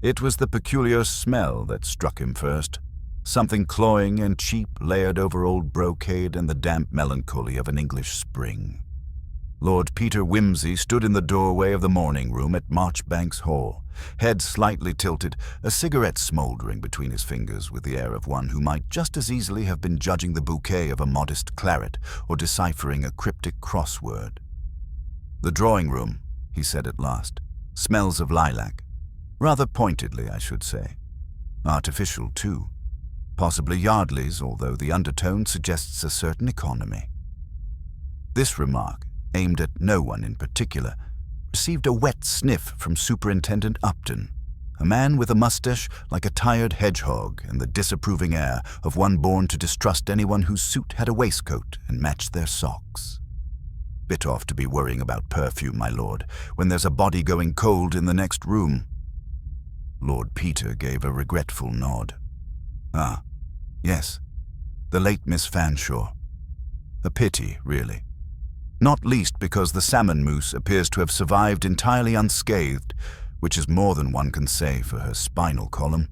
It was the peculiar smell that struck him first, something cloying and cheap layered over old brocade and the damp melancholy of an English spring. Lord Peter Wimsey stood in the doorway of the morning room at Marchbanks Hall, head slightly tilted, a cigarette smouldering between his fingers with the air of one who might just as easily have been judging the bouquet of a modest claret or deciphering a cryptic crossword. "The drawing room," he said at last, "smells of lilac. Rather pointedly, I should say. Artificial, too. Possibly Yardley's, although the undertone suggests a certain economy." This remark, aimed at no one in particular, received a wet sniff from Superintendent Upton, a man with a mustache like a tired hedgehog and the disapproving air of one born to distrust anyone whose suit had a waistcoat and matched their socks. "Bit off to be worrying about perfume, my lord, when there's a body going cold in the next room." Lord Peter gave a regretful nod. "Ah, yes, the late Miss Fanshawe. A pity, really. Not least because the salmon mousse appears to have survived entirely unscathed, which is more than one can say for her spinal column."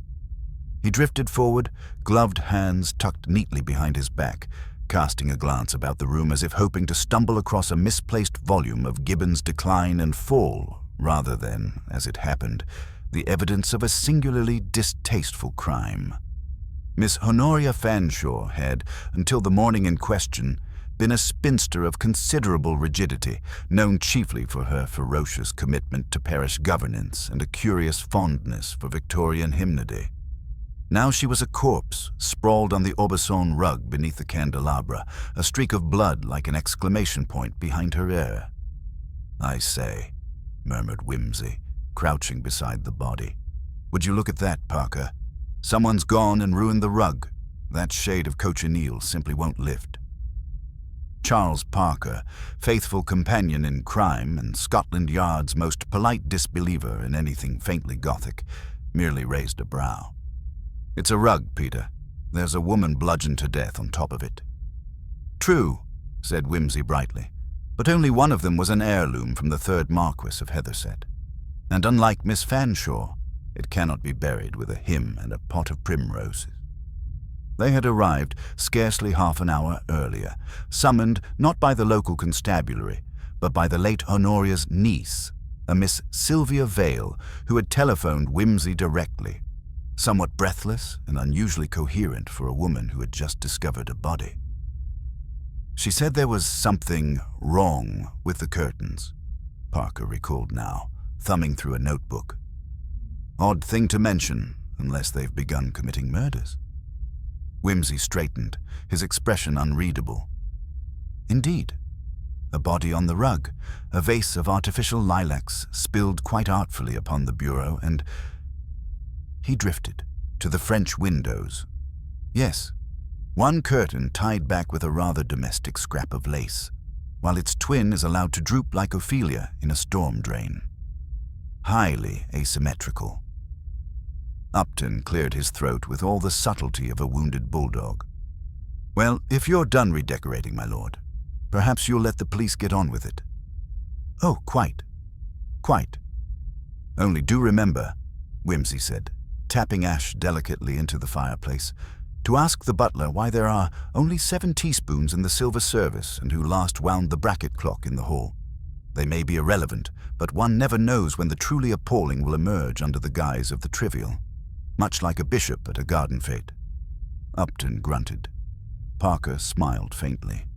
He drifted forward, gloved hands tucked neatly behind his back, casting a glance about the room as if hoping to stumble across a misplaced volume of Gibbon's Decline and Fall, rather than, as it happened, the evidence of a singularly distasteful crime. Miss Honoria Fanshawe had, until the morning in question, been a spinster of considerable rigidity, known chiefly for her ferocious commitment to parish governance and a curious fondness for Victorian hymnody. Now she was a corpse, sprawled on the Aubusson rug beneath the candelabra, a streak of blood like an exclamation point behind her ear. "I say," murmured Wimsey, crouching beside the body. "Would you look at that, Parker? Someone's gone and ruined the rug. That shade of cochineal simply won't lift." Charles Parker, faithful companion in crime and Scotland Yard's most polite disbeliever in anything faintly Gothic, merely raised a brow. "It's a rug, Peter. There's a woman bludgeoned to death on top of it." "True," said Wimsey brightly, "but only one of them was an heirloom from the 3rd Marquess of Heatherset. And unlike Miss Fanshawe, it cannot be buried with a hymn and a pot of primroses." They had arrived scarcely half an hour earlier, summoned not by the local constabulary, but by the late Honoria's niece, a Miss Sylvia Vale, who had telephoned Wimsey directly, somewhat breathless and unusually coherent for a woman who had just discovered a body. "She said there was something wrong with the curtains," Parker recalled now, thumbing through a notebook. "Odd thing to mention, unless they've begun committing murders." Wimsey straightened, his expression unreadable. "Indeed. A body on the rug, a vase of artificial lilacs spilled quite artfully upon the bureau, and—" He drifted to the French windows. "Yes, one curtain tied back with a rather domestic scrap of lace, while its twin is allowed to droop like Ophelia in a storm drain. Highly asymmetrical." Upton cleared his throat with all the subtlety of a wounded bulldog. "Well, if you're done redecorating, my lord, perhaps you'll let the police get on with it." "Oh, quite. Quite. Only do remember," Wimsey said, tapping ash delicately into the fireplace, "to ask the butler why there are only 7 teaspoons in the silver service and who last wound the bracket clock in the hall. They may be irrelevant, but one never knows when the truly appalling will emerge under the guise of the trivial. Much like a bishop at a garden fete." Upton grunted. Parker smiled faintly.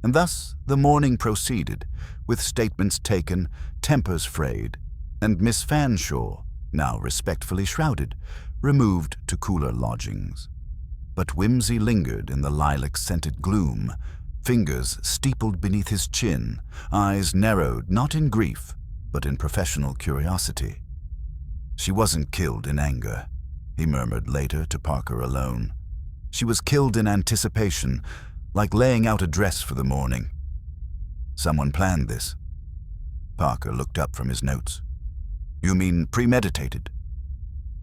And thus the morning proceeded, with statements taken, tempers frayed, and Miss Fanshawe, now respectfully shrouded, removed to cooler lodgings. But Wimsey lingered in the lilac-scented gloom, fingers steepled beneath his chin, eyes narrowed not in grief, but in professional curiosity. "She wasn't killed in anger," he murmured later to Parker alone. "She was killed in anticipation, like laying out a dress for the morning. Someone planned this." Parker looked up from his notes. "You mean premeditated?"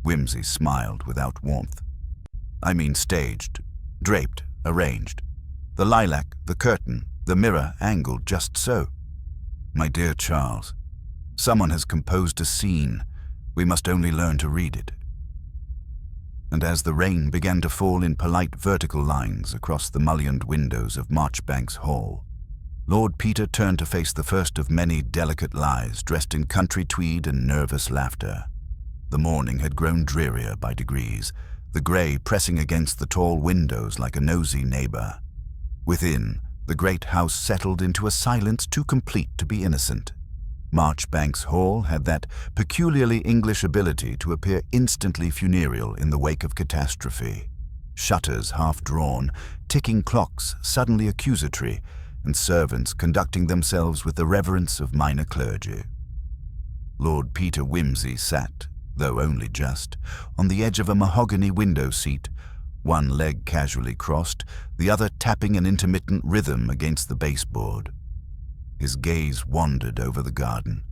Wimsey smiled without warmth. "I mean staged, draped, arranged. The lilac, the curtain, the mirror angled just so. My dear Charles, someone has composed a scene, We must only learn to read it. And as the rain began to fall in polite vertical lines across the mullioned windows of Marchbanks Hall, Lord Peter turned to face the first of many delicate lies dressed in country tweed and nervous laughter. The morning had grown drearier by degrees, the grey pressing against the tall windows like a nosy neighbour. Within, the great house settled into a silence too complete to be innocent. Marchbanks Hall had that peculiarly English ability to appear instantly funereal in the wake of catastrophe. Shutters half drawn, ticking clocks suddenly accusatory, and servants conducting themselves with the reverence of minor clergy. Lord Peter Wimsey sat, though only just, on the edge of a mahogany window seat, one leg casually crossed, the other tapping an intermittent rhythm against the baseboard. His gaze wandered over the garden,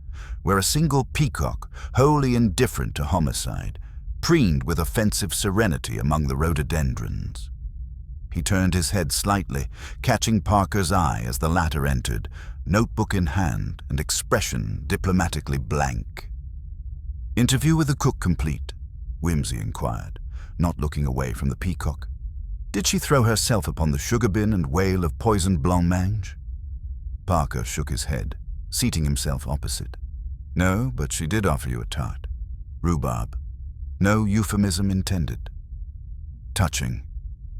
where a single peacock, wholly indifferent to homicide, preened with offensive serenity among the rhododendrons. He turned his head slightly, catching Parker's eye as the latter entered, notebook in hand and expression diplomatically blank. "Interview with the cook complete?" Wimsey inquired, not looking away from the peacock. "Did she throw herself upon the sugar bin and wail of poisoned blancmange?" Parker shook his head, seating himself opposite. "No, but she did offer you a tart. Rhubarb. No euphemism intended." "Touching,"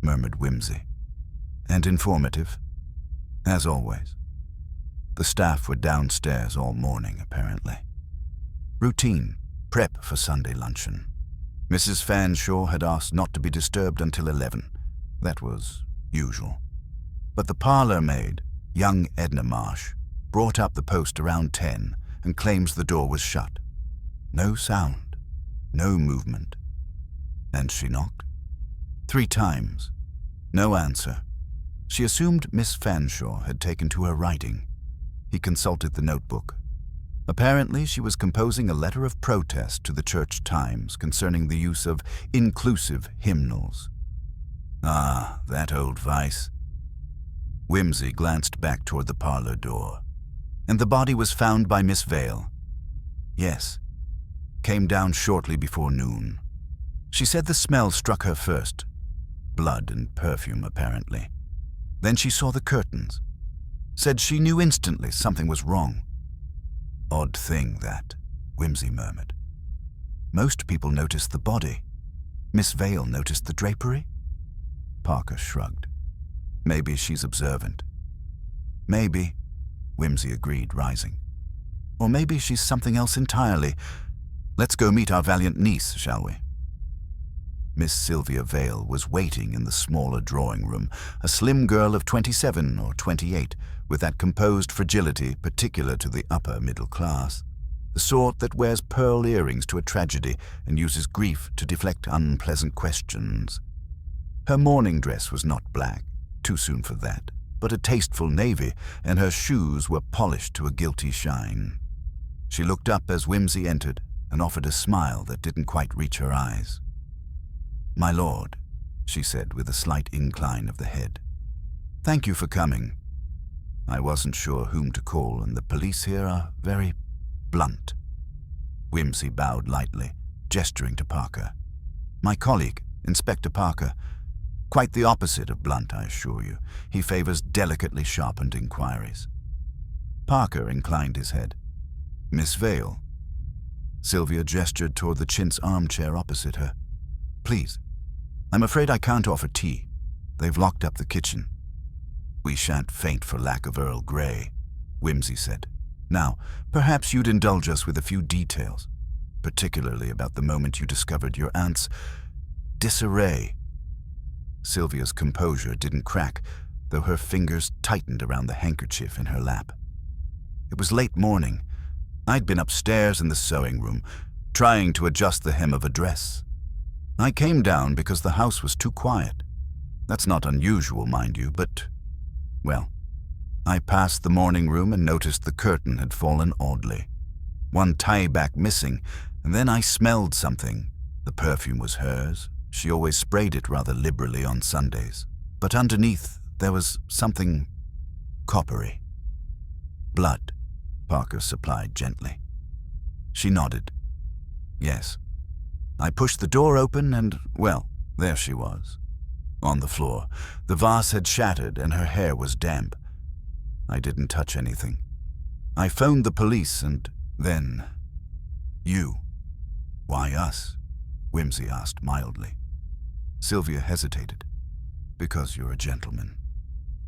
murmured Wimsey. "And informative, as always." The staff were downstairs all morning, apparently. Routine, prep for Sunday luncheon. Mrs. Fanshawe had asked not to be disturbed until 11. That was usual. But the parlour maid, young Edna Marsh, brought up the post around 10 and claims the door was shut. No sound, no movement. And she knocked 3 times. No answer. She assumed Miss Fanshawe had taken to her writing. He consulted the notebook. Apparently, she was composing a letter of protest to the Church Times concerning the use of inclusive hymnals. Ah, that old vice. Wimsey glanced back toward the parlor door. "And the body was found by Miss Vale?" "Yes. Came down shortly before noon. She said the smell struck her first. Blood and perfume, apparently. Then she saw the curtains. Said she knew instantly something was wrong." "Odd thing, that," Wimsey murmured. "Most people noticed the body. Miss Vale noticed the drapery?" Parker shrugged. "Maybe she's observant." "Maybe," Wimsey agreed, rising. "Or maybe she's something else entirely. Let's go meet our valiant niece, shall we?" Miss Sylvia Vale was waiting in the smaller drawing room, a slim girl of 27 or 28, with that composed fragility particular to the upper middle class, the sort that wears pearl earrings to a tragedy and uses grief to deflect unpleasant questions. Her morning dress was not black, too soon for that, but a tasteful navy, and her shoes were polished to a guilty shine. She looked up as Wimsey entered and offered a smile that didn't quite reach her eyes. "My lord," she said with a slight incline of the head. "Thank you for coming. I wasn't sure whom to call, and the police here are very blunt." Wimsey bowed lightly, gesturing to Parker. "My colleague, Inspector Parker. Quite the opposite of blunt, I assure you. He favors delicately sharpened inquiries." Parker inclined his head. "Miss Vale?" Sylvia gestured toward the chintz armchair opposite her. "Please. I'm afraid I can't offer tea. They've locked up the kitchen." "We shan't faint for lack of Earl Grey," Wimsey said. "Now, perhaps you'd indulge us with a few details, particularly about the moment you discovered your aunt's disarray." Sylvia's composure didn't crack, though her fingers tightened around the handkerchief in her lap. "It was late morning. I'd been upstairs in the sewing room, trying to adjust the hem of a dress. I came down because the house was too quiet. That's not unusual, mind you, but, well, I passed the morning room and noticed the curtain had fallen oddly. One tie-back missing, and then I smelled something. The perfume was hers. She always sprayed it rather liberally on Sundays. But underneath, there was something coppery. "Blood," Parker supplied gently. She nodded. Yes. I pushed the door open and, well, there she was. On the floor. The vase had shattered and her hair was damp. I didn't touch anything. I phoned the police and then... you. Why us? Whimsy asked mildly. Sylvia hesitated. Because you're a gentleman.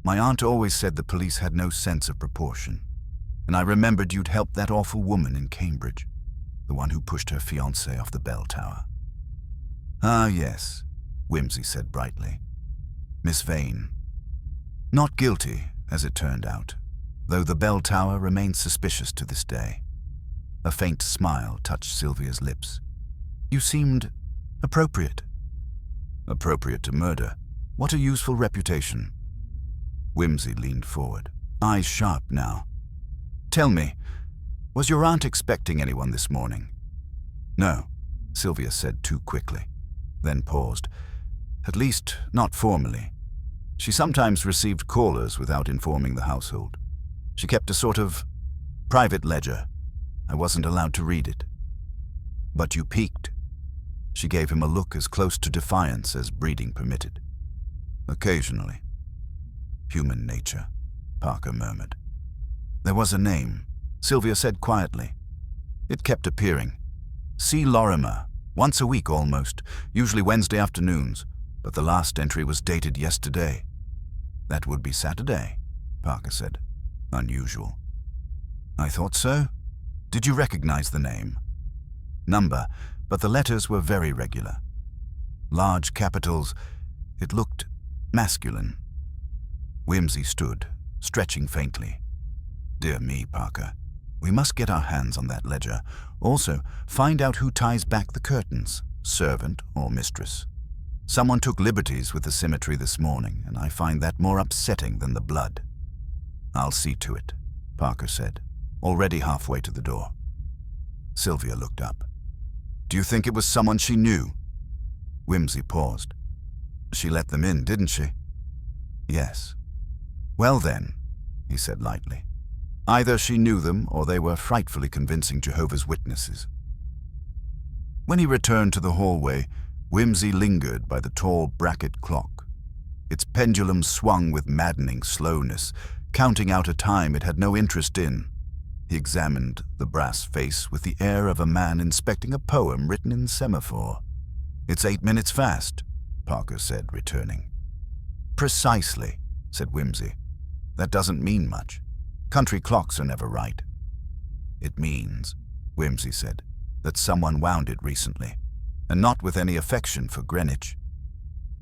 My aunt always said the police had no sense of proportion. And I remembered you'd helped that awful woman in Cambridge, the one who pushed her fiancé off the bell tower. Ah, yes, Whimsy said brightly. Miss Vane. Not guilty, as it turned out, though the bell tower remains suspicious to this day. A faint smile touched Sylvia's lips. You seemed appropriate. Appropriate to murder. What a useful reputation. Whimsy leaned forward, eyes sharp now. Tell me, was your aunt expecting anyone this morning? No, Sylvia said too quickly, then paused. At least, not formally. She sometimes received callers without informing the household. She kept a sort of private ledger. I wasn't allowed to read it. But you peeked. She gave him a look as close to defiance as breeding permitted. Occasionally. Human nature, Parker murmured. There was a name, Sylvia said quietly. It kept appearing. C. Lurmer, once a week almost, usually Wednesday afternoons, but the last entry was dated yesterday. That would be Saturday, Parker said. Unusual. I thought so. Did you recognize the name? Number, but the letters were very regular. Large capitals. It looked masculine. Whimsy stood, stretching faintly. Dear me, Parker. We must get our hands on that ledger. Also, find out who ties back the curtains, servant or mistress. Someone took liberties with the symmetry this morning, and I find that more upsetting than the blood. I'll see to it, Parker said, already halfway to the door. Sylvia looked up. Do you think it was someone she knew? Whimsy paused. She let them in, didn't she? Yes. Well then, he said lightly. Either she knew them or they were frightfully convincing Jehovah's Witnesses. When he returned to the hallway, Whimsy lingered by the tall bracket clock. Its pendulum swung with maddening slowness, counting out a time it had no interest in. He examined the brass face with the air of a man inspecting a poem written in semaphore. It's 8 minutes fast, Parker said, returning. Precisely, said Whimsy. That doesn't mean much. Country clocks are never right. It means, Whimsy said, that someone wound it recently, and not with any affection for Greenwich.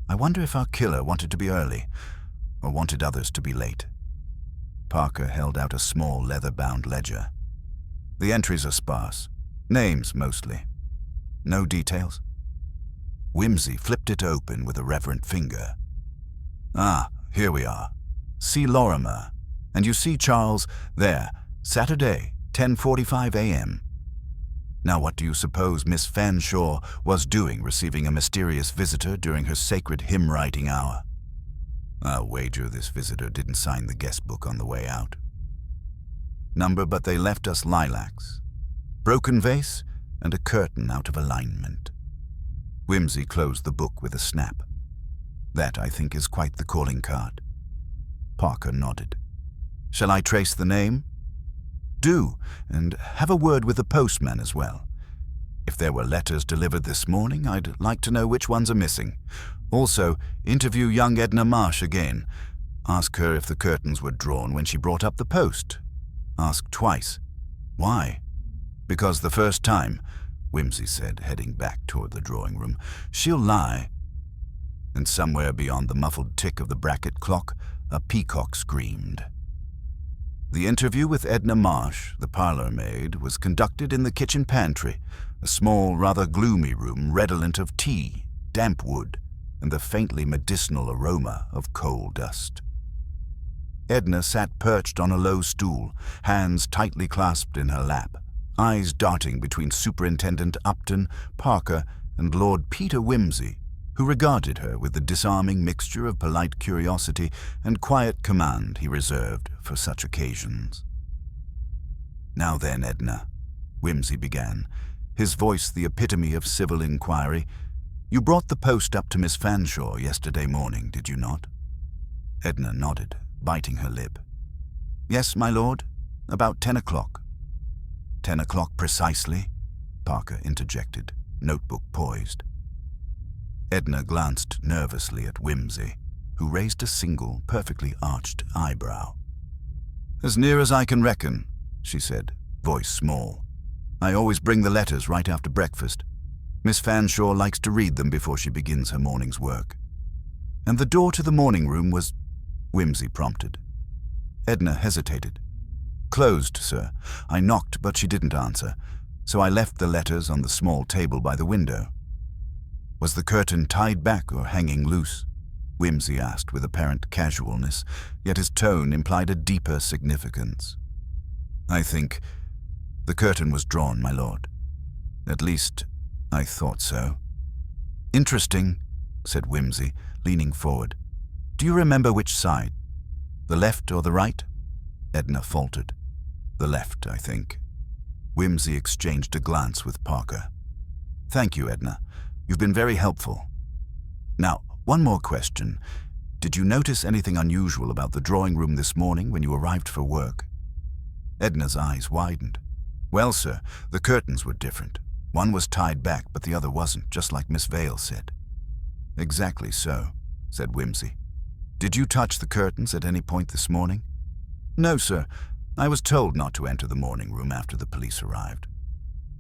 I wonder if our killer wanted to be early, or wanted others to be late. Parker held out a small leather-bound ledger. The entries are sparse, names mostly. No details? Whimsy flipped it open with a reverent finger. Ah, here we are. C. Lorimer. And you see, Charles, there, Saturday, 10:45 a.m. Now what do you suppose Miss Fanshawe was doing receiving a mysterious visitor during her sacred hymn-writing hour? I'll wager this visitor didn't sign the guest book on the way out. Number, but they left us lilacs, broken vase, and a curtain out of alignment. Whimsy closed the book with a snap. That, I think, is quite the calling card. Parker nodded. Shall I trace the name? Do, and have a word with the postman as well. If there were letters delivered this morning, I'd like to know which ones are missing. Also, interview young Edna Marsh again. Ask her if the curtains were drawn when she brought up the post. Ask twice. Why? Because the first time, Whimsy said, heading back toward the drawing room, she'll lie. And somewhere beyond the muffled tick of the bracket clock, a peacock screamed. The interview with Edna Marsh, the parlor maid, was conducted in the kitchen pantry, a small, rather gloomy room redolent of tea, damp wood, and the faintly medicinal aroma of coal dust. Edna sat perched on a low stool, hands tightly clasped in her lap, eyes darting between Superintendent Upton, Parker, and Lord Peter Whimsy, who regarded her with the disarming mixture of polite curiosity and quiet command he reserved for such occasions. Now then, Edna, Whimsy began, his voice the epitome of civil inquiry. "You brought the post up to Miss Fanshawe yesterday morning, did you not?" Edna nodded, biting her lip. "Yes, my lord, about 10 o'clock. 10 o'clock precisely?" Parker interjected, notebook poised. Edna glanced nervously at Whimsy, who raised a single, perfectly arched eyebrow. "As near as I can reckon," she said, voice small. "I always bring the letters right after breakfast. Miss Fanshawe likes to read them before she begins her morning's work." "And the door to the morning room was—" Whimsy prompted. Edna hesitated. "Closed, sir. I knocked, but she didn't answer, so I left the letters on the small table by the window." "Was the curtain tied back or hanging loose?" Whimsy asked with apparent casualness, yet his tone implied a deeper significance. "I think the curtain was drawn, my lord. At least, I thought so." "Interesting," said Whimsy, leaning forward. "Do you remember which side? The left or the right?" Edna faltered. "The left, I think." Whimsy exchanged a glance with Parker. "Thank you, Edna. You've been very helpful. Now, one more question. Did you notice anything unusual about the drawing room this morning when you arrived for work?" Edna's eyes widened. "Well, sir, the curtains were different. One was tied back, but the other wasn't, just like Miss Vale said." "Exactly so," said Whimsy. "Did you touch the curtains at any point this morning?" "No, sir. I was told not to enter the morning room after the police arrived."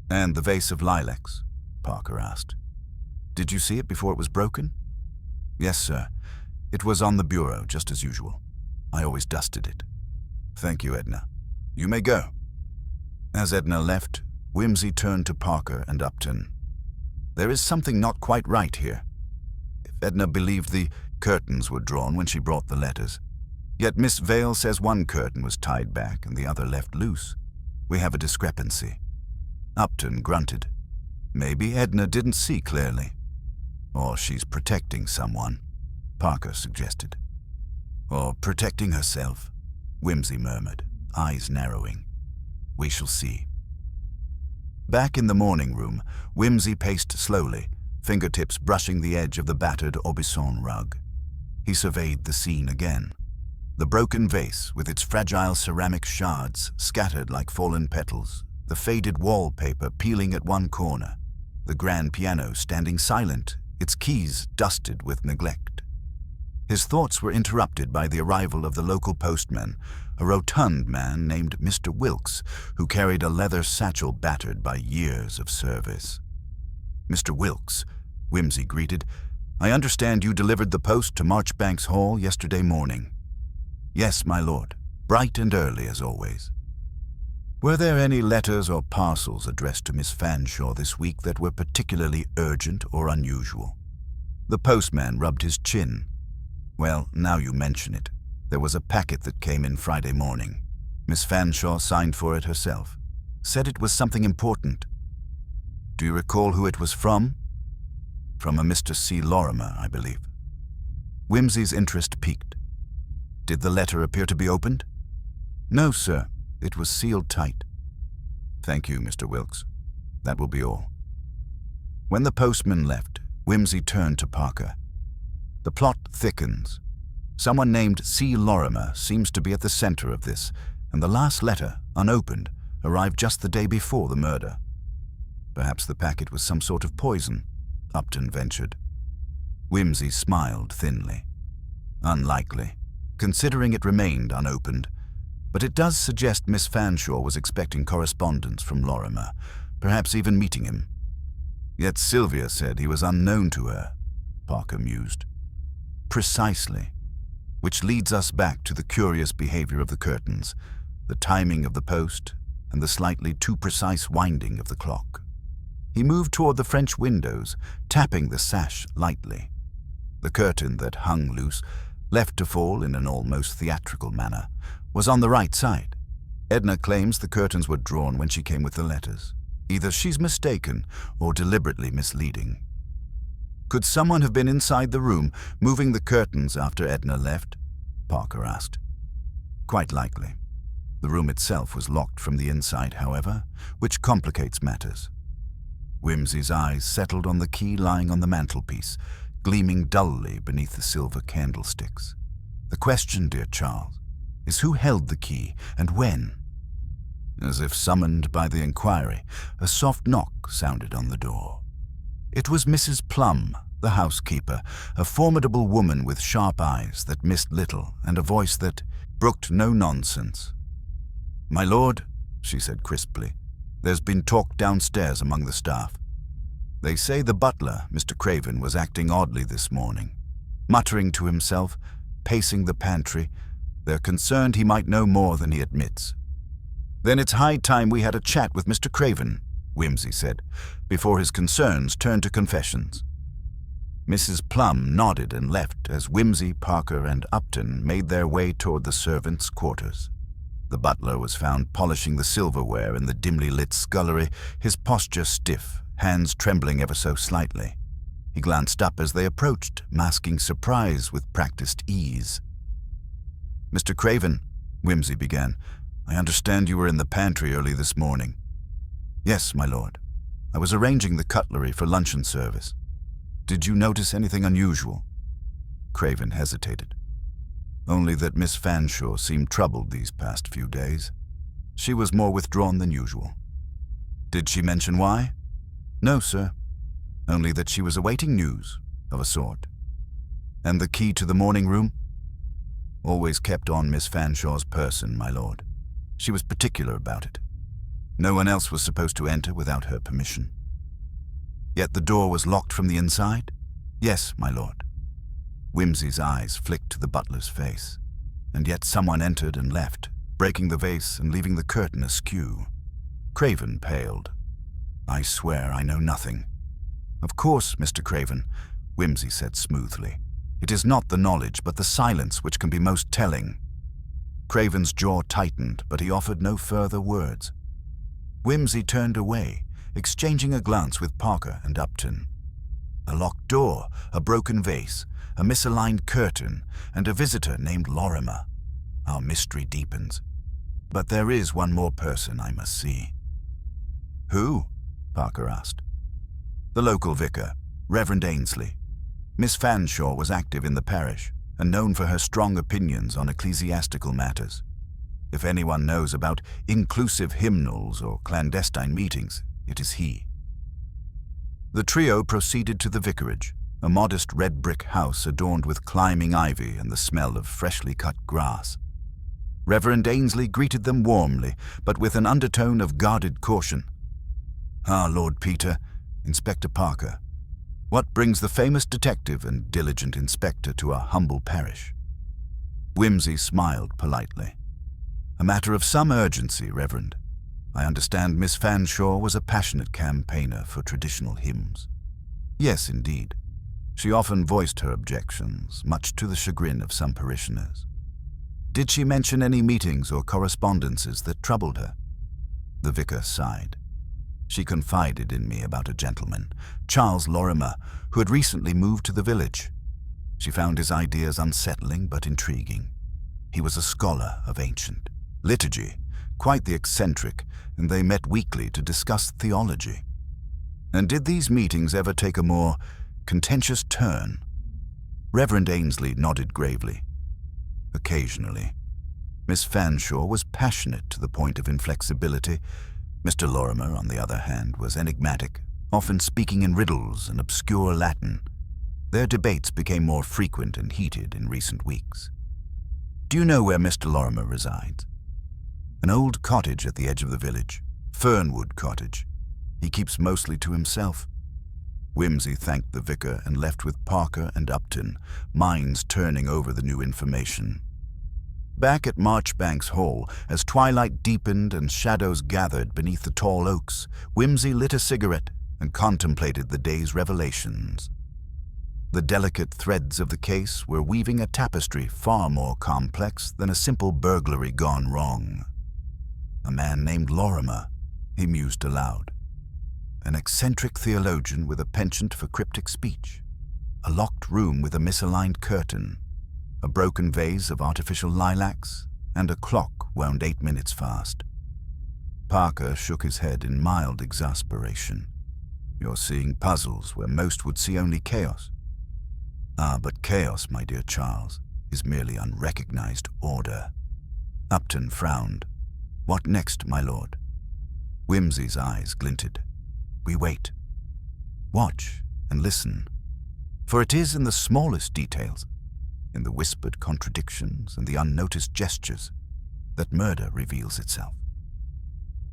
"And the vase of lilacs?" Parker asked. "Did you see it before it was broken?" "Yes, sir. It was on the bureau, just as usual. I always dusted it." "Thank you, Edna. You may go." As Edna left, Whimsy turned to Parker and Upton. "There is something not quite right here. If Edna believed the curtains were drawn when she brought the letters, yet Miss Vale says one curtain was tied back and the other left loose, we have a discrepancy." Upton grunted. "Maybe Edna didn't see clearly. Or she's protecting someone," Parker suggested. "Or protecting herself," Whimsy murmured, eyes narrowing. "We shall see." Back in the morning room, Whimsy paced slowly, fingertips brushing the edge of the battered Aubusson rug. He surveyed the scene again. The broken vase, with its fragile ceramic shards scattered like fallen petals, the faded wallpaper peeling at one corner, the grand piano standing silent, its keys dusted with neglect. His thoughts were interrupted by the arrival of the local postman, a rotund man named Mr. Wilkes, who carried a leather satchel battered by years of service. "Mr. Wilkes," Whimsy greeted, "I understand you delivered the post to Marchbanks Hall yesterday morning." "Yes, my lord, bright and early as always." "Were there any letters or parcels addressed to Miss Fanshawe this week that were particularly urgent or unusual?" The postman rubbed his chin. "Well, now you mention it, there was a packet that came in Friday morning. Miss Fanshawe signed for it herself. Said it was something important." "Do you recall who it was from?" "From a Mr. C. Lurmer, I believe." Whimsy's interest piqued. "Did the letter appear to be opened?" "No, sir. It was sealed tight." "Thank you, Mr. Wilkes. That will be all." When the postman left, Whimsy turned to Parker. "The plot thickens. Someone named C. Lurmer seems to be at the center of this, and the last letter, unopened, arrived just the day before the murder." "Perhaps the packet was some sort of poison," Upton ventured. Whimsy smiled thinly. "Unlikely, considering it remained unopened. But it does suggest Miss Fanshawe was expecting correspondence from Lurmer, perhaps even meeting him." "Yet Sylvia said he was unknown to her," Parker mused. "Precisely. Which leads us back to the curious behavior of the curtains, the timing of the post, and the slightly too precise winding of the clock." He moved toward the French windows, tapping the sash lightly. The curtain that hung loose, left to fall in an almost theatrical manner, was on the right side. Edna claims the curtains were drawn when she came with the letters. Either she's mistaken or deliberately misleading. "Could someone have been inside the room, moving the curtains after Edna left?" Parker asked. "Quite likely. The room itself was locked from the inside, however, which complicates matters. Whimsy's eyes settled on the key lying on the mantelpiece, gleaming dully beneath the silver candlesticks. "The question, dear Charles, is who held the key and when?" As if summoned by the inquiry, a soft knock sounded on the door. It was Mrs. Plum, the housekeeper, a formidable woman with sharp eyes that missed little and a voice that brooked no nonsense. "My lord," she said crisply, "there's been talk downstairs among the staff. They say the butler, Mr. Craven, was acting oddly this morning, muttering to himself, pacing the pantry. They're concerned he might know more than he admits." "Then it's high time we had a chat with Mr. Craven," Whimsy said, before his concerns turned to confessions. Mrs. Plum nodded and left as Whimsy, Parker, and Upton made their way toward the servants' quarters. The butler was found polishing the silverware in the dimly lit scullery, his posture stiff, hands trembling ever so slightly. He glanced up as they approached, masking surprise with practiced ease. "Mr. Craven," Whimsy began, "I understand you were in the pantry early this morning." "Yes, my lord. I was arranging the cutlery for luncheon service. Did you notice anything unusual?" Craven hesitated. "Only that Miss Fanshawe seemed troubled these past few days. She was more withdrawn than usual." "Did she mention why?" "No, sir. Only that she was awaiting news, of a sort." "And the key to the morning room?" "Always kept on Miss Fanshawe's person, my lord. She was particular about it. No one else was supposed to enter without her permission." "Yet the door was locked from the inside?" "Yes, my lord." Whimsy's eyes flicked to the butler's face. "And yet someone entered and left, breaking the vase and leaving the curtain askew." Craven paled. "I swear I know nothing." "Of course, Mr. Craven," Whimsy said smoothly. "It is not the knowledge but the silence which can be most telling." Craven's jaw tightened, but he offered no further words. Whimsy turned away, exchanging a glance with Parker and Upton. A locked door, a broken vase, a misaligned curtain, and a visitor named Lurmer. Our mystery deepens. But there is one more person I must see. "Who?" Parker asked. "The local vicar, Reverend Ainsley. Miss Fanshawe was active in the parish and known for her strong opinions on ecclesiastical matters. If anyone knows about inclusive hymnals or clandestine meetings, it is he." The trio proceeded to the vicarage, a modest red brick house adorned with climbing ivy and the smell of freshly cut grass. Reverend Ainsley greeted them warmly, but with an undertone of guarded caution. "Ah, Lord Peter, Inspector Parker. What brings the famous detective and diligent inspector to our humble parish?" Whimsy smiled politely. "A matter of some urgency, Reverend. I understand Miss Fanshawe was a passionate campaigner for traditional hymns." "Yes, indeed. She often voiced her objections, much to the chagrin of some parishioners." "Did she mention any meetings or correspondences that troubled her?" The vicar sighed. "She confided in me about a gentleman, Charles Lurmer, who had recently moved to the village. She found his ideas unsettling but intriguing. He was a scholar of ancient liturgy, quite the eccentric, and they met weekly to discuss theology." "And did these meetings ever take a more contentious turn?" Reverend Ainsley nodded gravely. "Occasionally. Miss Fanshawe was passionate to the point of inflexibility. Mr. Lurmer, on the other hand, was enigmatic, often speaking in riddles and obscure Latin. Their debates became more frequent and heated in recent weeks." "Do you know where Mr. Lurmer resides?" "An old cottage at the edge of the village, Fernwood Cottage. He keeps mostly to himself." Whimsy thanked the vicar and left with Parker and Upton, minds turning over the new information. Back at Marchbanks Hall, as twilight deepened and shadows gathered beneath the tall oaks, Whimsy lit a cigarette and contemplated the day's revelations. The delicate threads of the case were weaving a tapestry far more complex than a simple burglary gone wrong. "A man named Lurmer," he mused aloud. "An eccentric theologian with a penchant for cryptic speech. A locked room with a misaligned curtain. A broken vase of artificial lilacs, and a clock wound 8 minutes fast." Parker shook his head in mild exasperation. You're seeing puzzles where most would see only chaos. Ah, but chaos, my dear Charles, is merely unrecognized order. Upton frowned. What next, my lord? Whimsy's eyes glinted. We wait. Watch and listen. For it is in the smallest details, in the whispered contradictions and the unnoticed gestures, that murder reveals itself.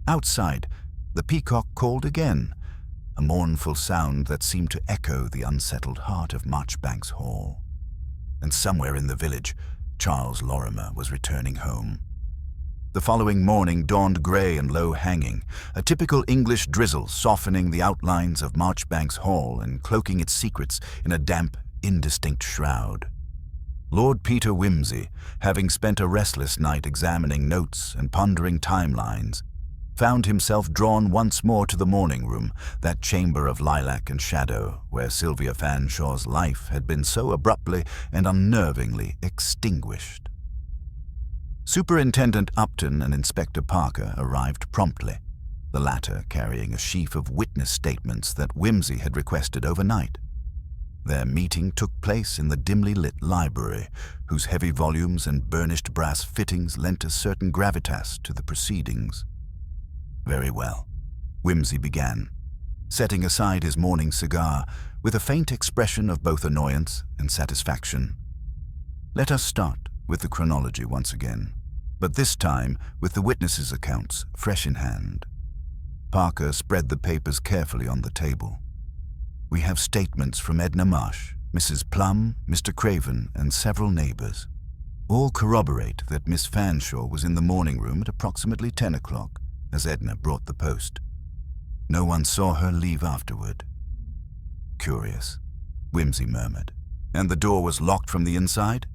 Outside, the peacock called again, a mournful sound that seemed to echo the unsettled heart of Marchbanks Hall. And somewhere in the village, Charles Lurmer was returning home. The following morning dawned grey and low-hanging, a typical English drizzle softening the outlines of Marchbanks Hall and cloaking its secrets in a damp, indistinct shroud. Lord Peter Wimsey, having spent a restless night examining notes and pondering timelines, found himself drawn once more to the morning room, that chamber of lilac and shadow where Sylvia Fanshawe's life had been so abruptly and unnervingly extinguished. Superintendent Upton and Inspector Parker arrived promptly, the latter carrying a sheaf of witness statements that Wimsey had requested overnight. Their meeting took place in the dimly lit library, whose heavy volumes and burnished brass fittings lent a certain gravitas to the proceedings. Very well, Wimsey began, setting aside his morning cigar with a faint expression of both annoyance and satisfaction. Let us start with the chronology once again, but this time with the witnesses' accounts fresh in hand. Parker spread the papers carefully on the table. We have statements from Edna Marsh, Mrs. Plum, Mr. Craven, and several neighbors. All corroborate that Miss Fanshawe was in the morning room at approximately 10 o'clock, as Edna brought the post. No one saw her leave afterward. Curious, Wimsey murmured. And the door was locked from the inside?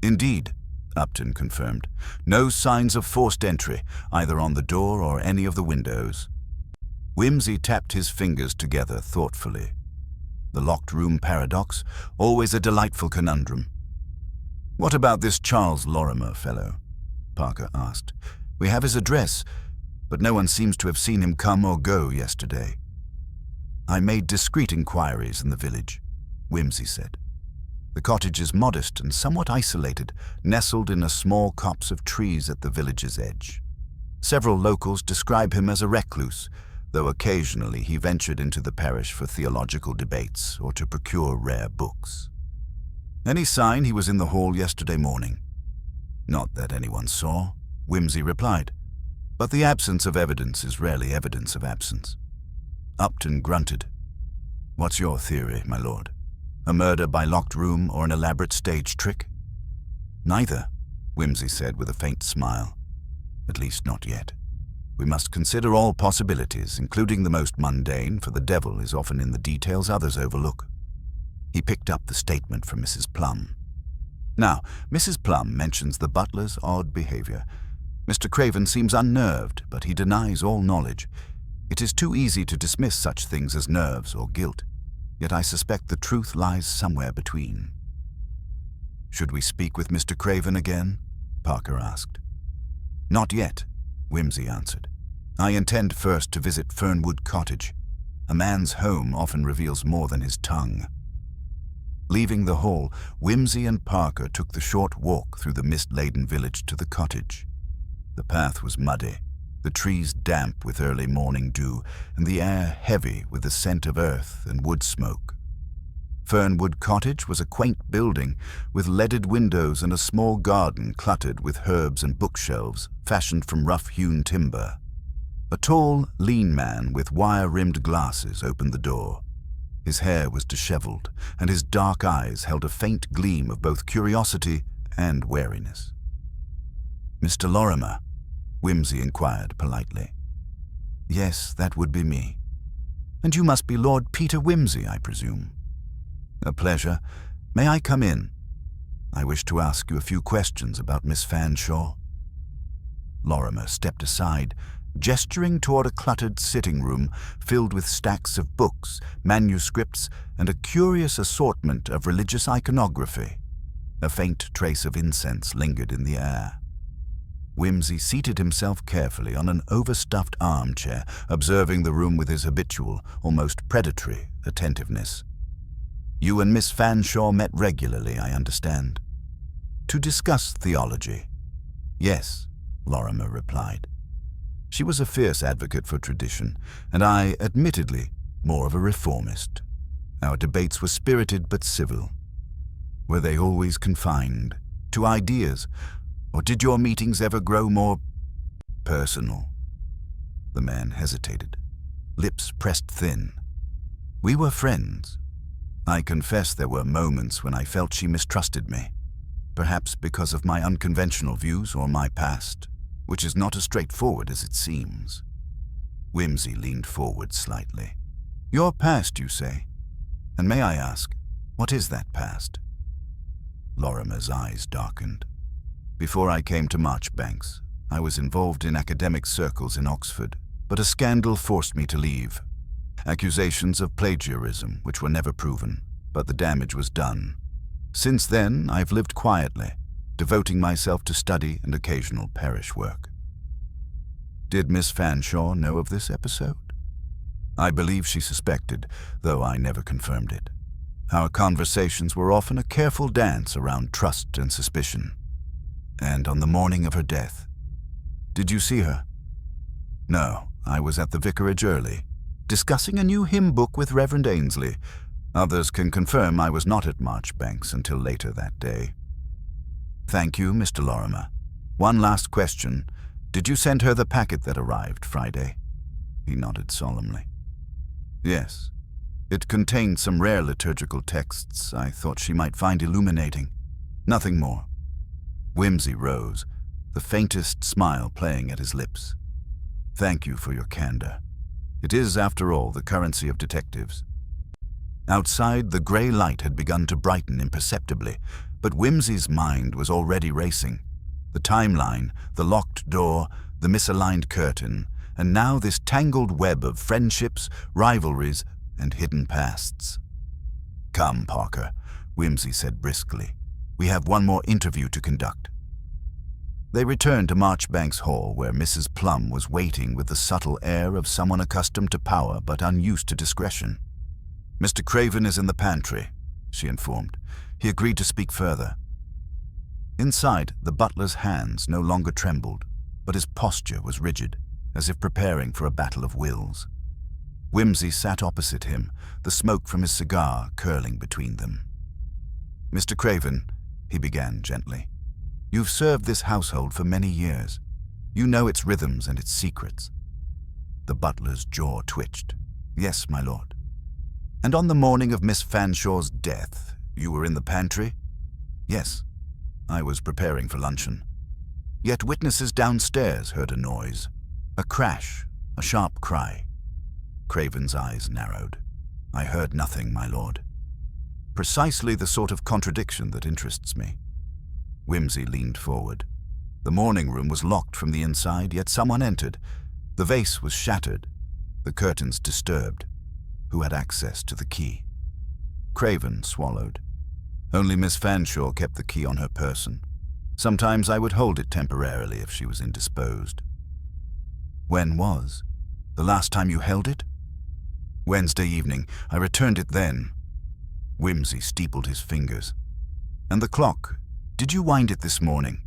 Indeed, Upton confirmed. No signs of forced entry, either on the door or any of the windows. Wimsey tapped his fingers together thoughtfully. The locked room paradox, always a delightful conundrum. What about this Charles Lurmer fellow? Parker asked. We have his address, but no one seems to have seen him come or go yesterday. I made discreet inquiries in the village, Wimsey said. The cottage is modest and somewhat isolated, nestled in a small copse of trees at the village's edge. Several locals describe him as a recluse, though occasionally he ventured into the parish for theological debates or to procure rare books. Any sign he was in the hall yesterday morning? Not that anyone saw, Wimsey replied, but the absence of evidence is rarely evidence of absence. Upton grunted. What's your theory, my lord? A murder by locked room or an elaborate stage trick? Neither, Wimsey said with a faint smile. At least not yet. We must consider all possibilities, including the most mundane, for the devil is often in the details others overlook. He picked up the statement from Mrs. Plum. Now, Mrs. Plum mentions the butler's odd behavior. Mr. Craven seems unnerved, but he denies all knowledge. It is too easy to dismiss such things as nerves or guilt. Yet I suspect the truth lies somewhere between. Should we speak with Mr. Craven again? Parker asked. Not yet, Wimsey answered. I intend first to visit Fernwood Cottage. A man's home often reveals more than his tongue. Leaving the hall, Wimsey and Parker took the short walk through the mist-laden village to the cottage. The path was muddy, the trees damp with early morning dew, and the air heavy with the scent of earth and wood smoke. Fernwood Cottage was a quaint building with leaded windows and a small garden cluttered with herbs and bookshelves fashioned from rough-hewn timber. A tall, lean man with wire-rimmed glasses opened the door. His hair was disheveled, and his dark eyes held a faint gleam of both curiosity and wariness. Mr. Lurmer? Wimsey inquired politely. Yes, that would be me. And you must be Lord Peter Wimsey, I presume. A pleasure. May I come in? I wish to ask you a few questions about Miss Fanshawe. Lurmer stepped aside, gesturing toward a cluttered sitting room filled with stacks of books, manuscripts, and a curious assortment of religious iconography. A faint trace of incense lingered in the air. Whimsy seated himself carefully on an overstuffed armchair, observing the room with his habitual, almost predatory, attentiveness. "You and Miss Fanshawe met regularly, I understand." "To discuss theology." "Yes," Lurmer replied. She was a fierce advocate for tradition, and I, admittedly, more of a reformist. Our debates were spirited but civil. Were they always confined to ideas, or did your meetings ever grow more personal? The man hesitated, lips pressed thin. "We were friends. I confess there were moments when I felt she mistrusted me, perhaps because of my unconventional views or my past, which is not as straightforward as it seems." Whimsy leaned forward slightly. "Your past, you say? And may I ask, what is that past?" Lorimer's eyes darkened. "Before I came to Marchbanks, I was involved in academic circles in Oxford, but a scandal forced me to leave. Accusations of plagiarism, which were never proven, but the damage was done. Since then, I've lived quietly, devoting myself to study and occasional parish work." "Did Miss Fanshawe know of this episode?" "I believe she suspected, though I never confirmed it. Our conversations were often a careful dance around trust and suspicion. And on the morning of her death—" "Did you see her?" "No, I was at the vicarage early, discussing a new hymn book with Reverend Ainsley. Others can confirm I was not at Marchbanks until later that day." "Thank you, Mr. Lorimer. One last question. Did you send her the packet that arrived Friday?" He nodded solemnly. "Yes. It contained some rare liturgical texts I thought she might find illuminating. Nothing more." Whimsy rose, the faintest smile playing at his lips. "Thank you for your candor. It is, after all, the currency of detectives." Outside, the grey light had begun to brighten imperceptibly, but Whimsy's mind was already racing. The timeline, the locked door, the misaligned curtain, and now this tangled web of friendships, rivalries, and hidden pasts. "Come, Parker," Whimsy said briskly. "We have one more interview to conduct." They returned to Marchbanks Hall, where Mrs. Plum was waiting with the subtle air of someone accustomed to power but unused to discretion. "Mr. Craven is in the pantry," she informed. "He agreed to speak further." Inside, the butler's hands no longer trembled, but his posture was rigid, as if preparing for a battle of wills. Whimsy sat opposite him, the smoke from his cigar curling between them. "Mr. Craven," he began gently, "you've served this household for many years. You know its rhythms and its secrets." The butler's jaw twitched. "Yes, my lord." "And on the morning of Miss Fanshawe's death, you were in the pantry?" "Yes. I was preparing for luncheon. Yet witnesses downstairs heard a noise. A crash, a sharp cry." Craven's eyes narrowed. "I heard nothing, my lord." "Precisely the sort of contradiction that interests me." Whimsy leaned forward. The morning room was locked from the inside, yet someone entered. The vase was shattered, the curtains disturbed. Who had access to the key? Craven swallowed. "Only Miss Fanshawe kept the key on her person. Sometimes I would hold it temporarily if she was indisposed." "When was the last time you held it?" "Wednesday evening. I returned it then." Whimsy steepled his fingers. "And the clock? Did you wind it this morning?"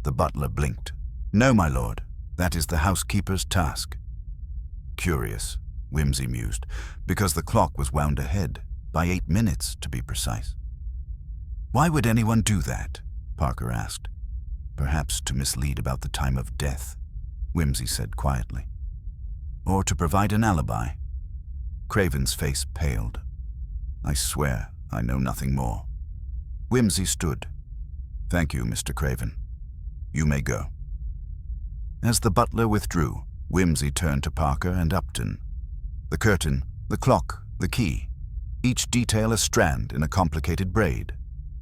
The butler blinked. "No, my lord. That is the housekeeper's task." "Curious," Whimsy mused, "because the clock was wound ahead, by 8 minutes to be precise." "Why would anyone do that?" Parker asked. "Perhaps to mislead about the time of death," Whimsy said quietly. "Or to provide an alibi." Craven's face paled. "I swear I know nothing more." Whimsy stood. "Thank you, Mr. Craven. You may go." As the butler withdrew, Whimsy turned to Parker and Upton. The curtain, the clock, the key, each detail a strand in a complicated braid.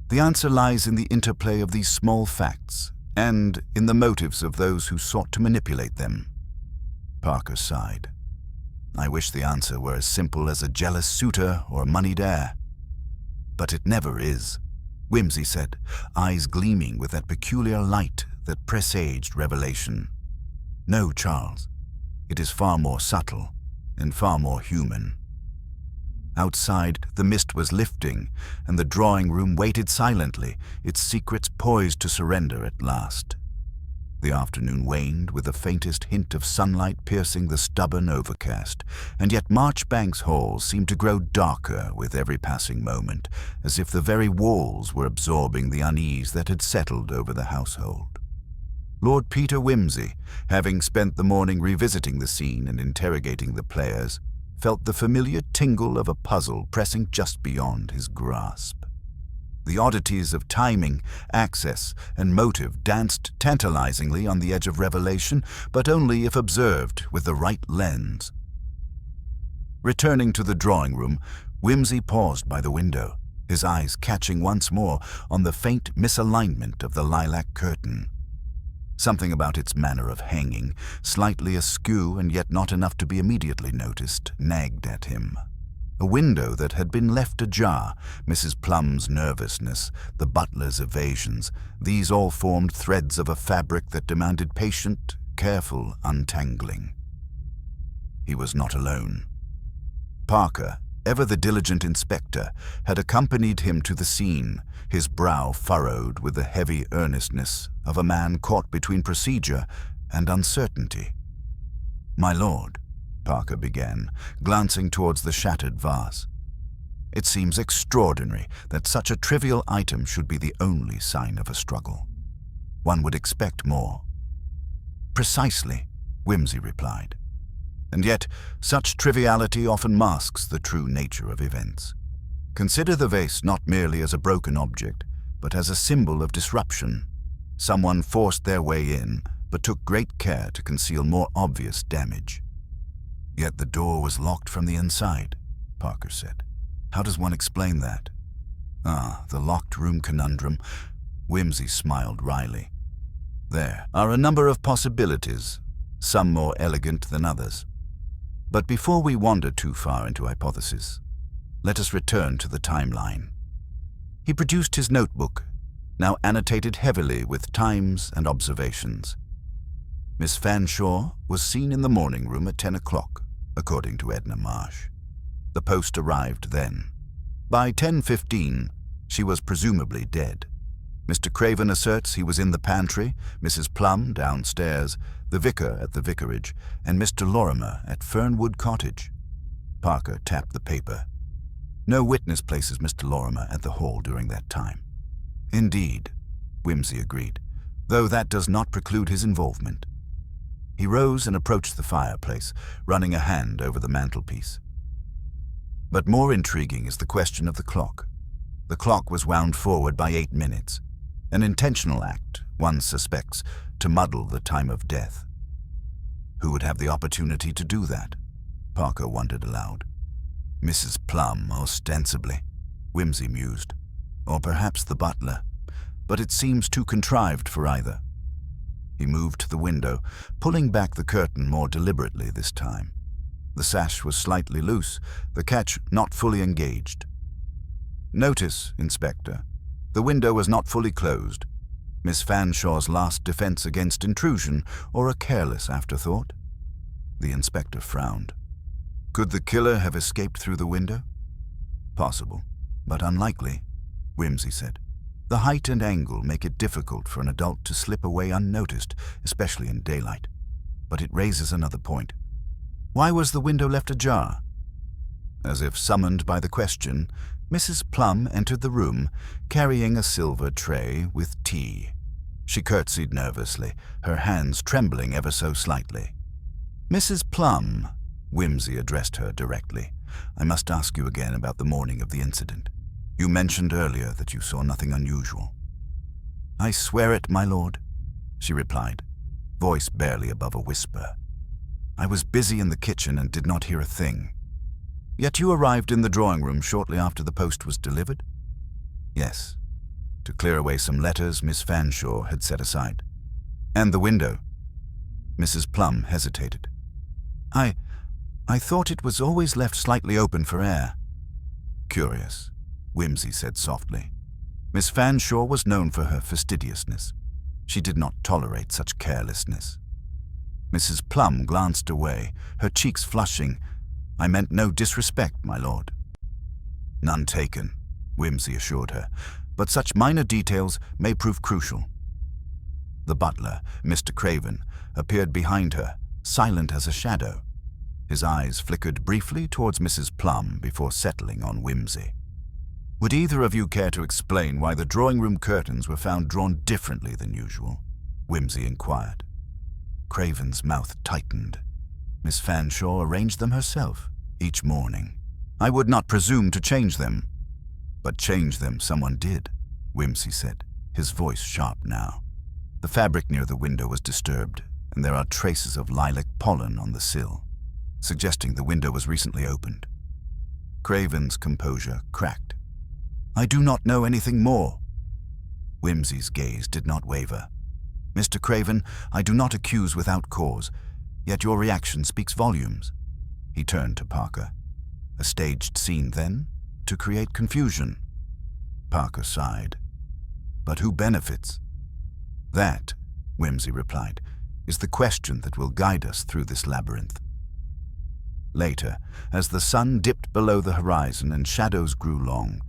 The answer lies in the interplay of these small facts and in the motives of those who sought to manipulate them. Parker sighed. "I wish the answer were as simple as a jealous suitor or a moneyed heir. But it never is." Whimsy said, eyes gleaming with that peculiar light that presaged revelation. No, Charles. It is far more subtle and far more human. Outside, the mist was lifting, and the drawing-room waited silently, its secrets poised to surrender at last. The afternoon waned, with the faintest hint of sunlight piercing the stubborn overcast, and yet Marchbanks Hall seemed to grow darker with every passing moment, as if the very walls were absorbing the unease that had settled over the household. Lord Peter Wimsey, having spent the morning revisiting the scene and interrogating the players, felt the familiar tingle of a puzzle pressing just beyond his grasp. The oddities of timing, access, and motive danced tantalizingly on the edge of revelation, but only if observed with the right lens. Returning to the drawing-room, Wimsey paused by the window, his eyes catching once more on the faint misalignment of the lilac curtain. Something about its manner of hanging, slightly askew and yet not enough to be immediately noticed, nagged at him. A window that had been left ajar, Mrs. Plum's nervousness, the butler's evasions, these all formed threads of a fabric that demanded patient, careful untangling. He was not alone. Parker, ever the diligent inspector, had accompanied him to the scene, his brow furrowed with the heavy earnestness of a man caught between procedure and uncertainty. "My lord," Parker began, glancing towards the shattered vase. "It seems extraordinary that such a trivial item should be the only sign of a struggle. One would expect more." "Precisely," Wimsey replied. "And yet, such triviality often masks the true nature of events. Consider the vase not merely as a broken object, but as a symbol of disruption. Someone forced their way in, but took great care to conceal more obvious damage." "Yet the door was locked from the inside," Parker said. "How does one explain that?" "Ah, the locked room conundrum." Wimsey smiled wryly. "There are a number of possibilities, some more elegant than others. But before we wander too far into hypotheses, let us return to the timeline." He produced his notebook, now annotated heavily with times and observations. Miss Fanshawe was seen in the morning room at 10 o'clock, according to Edna Marsh. The post arrived then. By 10:15, she was presumably dead. Mr. Craven asserts he was in the pantry, Mrs. Plum downstairs, the vicar at the vicarage, and Mr. Lurmer at Fernwood Cottage. Parker tapped the paper. "No witness places Mr. Lurmer at the Hall during that time." "Indeed," Wimsey agreed, "though that does not preclude his involvement." He rose and approached the fireplace, running a hand over the mantelpiece. But more intriguing is the question of the clock. The clock was wound forward by 8 minutes, an intentional act, one suspects, to muddle the time of death. Who would have the opportunity to do that? Parker wondered aloud. Mrs. Plum, ostensibly, Wimsey mused. Or perhaps the butler, but it seems too contrived for either. He moved to the window, pulling back the curtain more deliberately this time. The sash was slightly loose, the catch not fully engaged. "Notice, Inspector, the window was not fully closed. Miss Fanshawe's last defense against intrusion, or a careless afterthought?" The inspector frowned. "Could the killer have escaped through the window?" "Possible, but unlikely," Wimsey said. "The height and angle make it difficult for an adult to slip away unnoticed, especially in daylight. But it raises another point. Why was the window left ajar?" As if summoned by the question, Mrs. Plum entered the room, carrying a silver tray with tea. She curtsied nervously, her hands trembling ever so slightly. "Mrs. Plum," Wimsey addressed her directly, "I must ask you again about the morning of the incident. You mentioned earlier that you saw nothing unusual." "I swear it, my lord," she replied, voice barely above a whisper. "I was busy in the kitchen and did not hear a thing." "Yet you arrived in the drawing-room shortly after the post was delivered?" "Yes, to clear away some letters Miss Fanshawe had set aside." "And the window?" Mrs. Plum hesitated. I thought it was always left slightly open for air." "Curious," Wimsey said softly. Miss Fanshawe was known for her fastidiousness. She did not tolerate such carelessness. Mrs. Plum glanced away, her cheeks flushing. "I meant no disrespect, my lord." "None taken," Wimsey assured her, "but such minor details may prove crucial." The butler, Mr. Craven, appeared behind her, silent as a shadow. His eyes flickered briefly towards Mrs. Plum before settling on Wimsey. "Would either of you care to explain why the drawing-room curtains were found drawn differently than usual?" Wimsey inquired. Craven's mouth tightened. Miss Fanshawe arranged them herself, each morning. "I would not presume to change them." "But change them someone did," Wimsey said, his voice sharp now. "The fabric near the window was disturbed, and there are traces of lilac pollen on the sill, suggesting the window was recently opened." Craven's composure cracked. "I do not know anything more." Wimsey's gaze did not waver. "Mr. Craven, I do not accuse without cause, yet your reaction speaks volumes." He turned to Parker. "A staged scene, then, to create confusion?" Parker sighed. "But who benefits?" "That," Wimsey replied, "is the question that will guide us through this labyrinth." Later, as the sun dipped below the horizon and shadows grew long,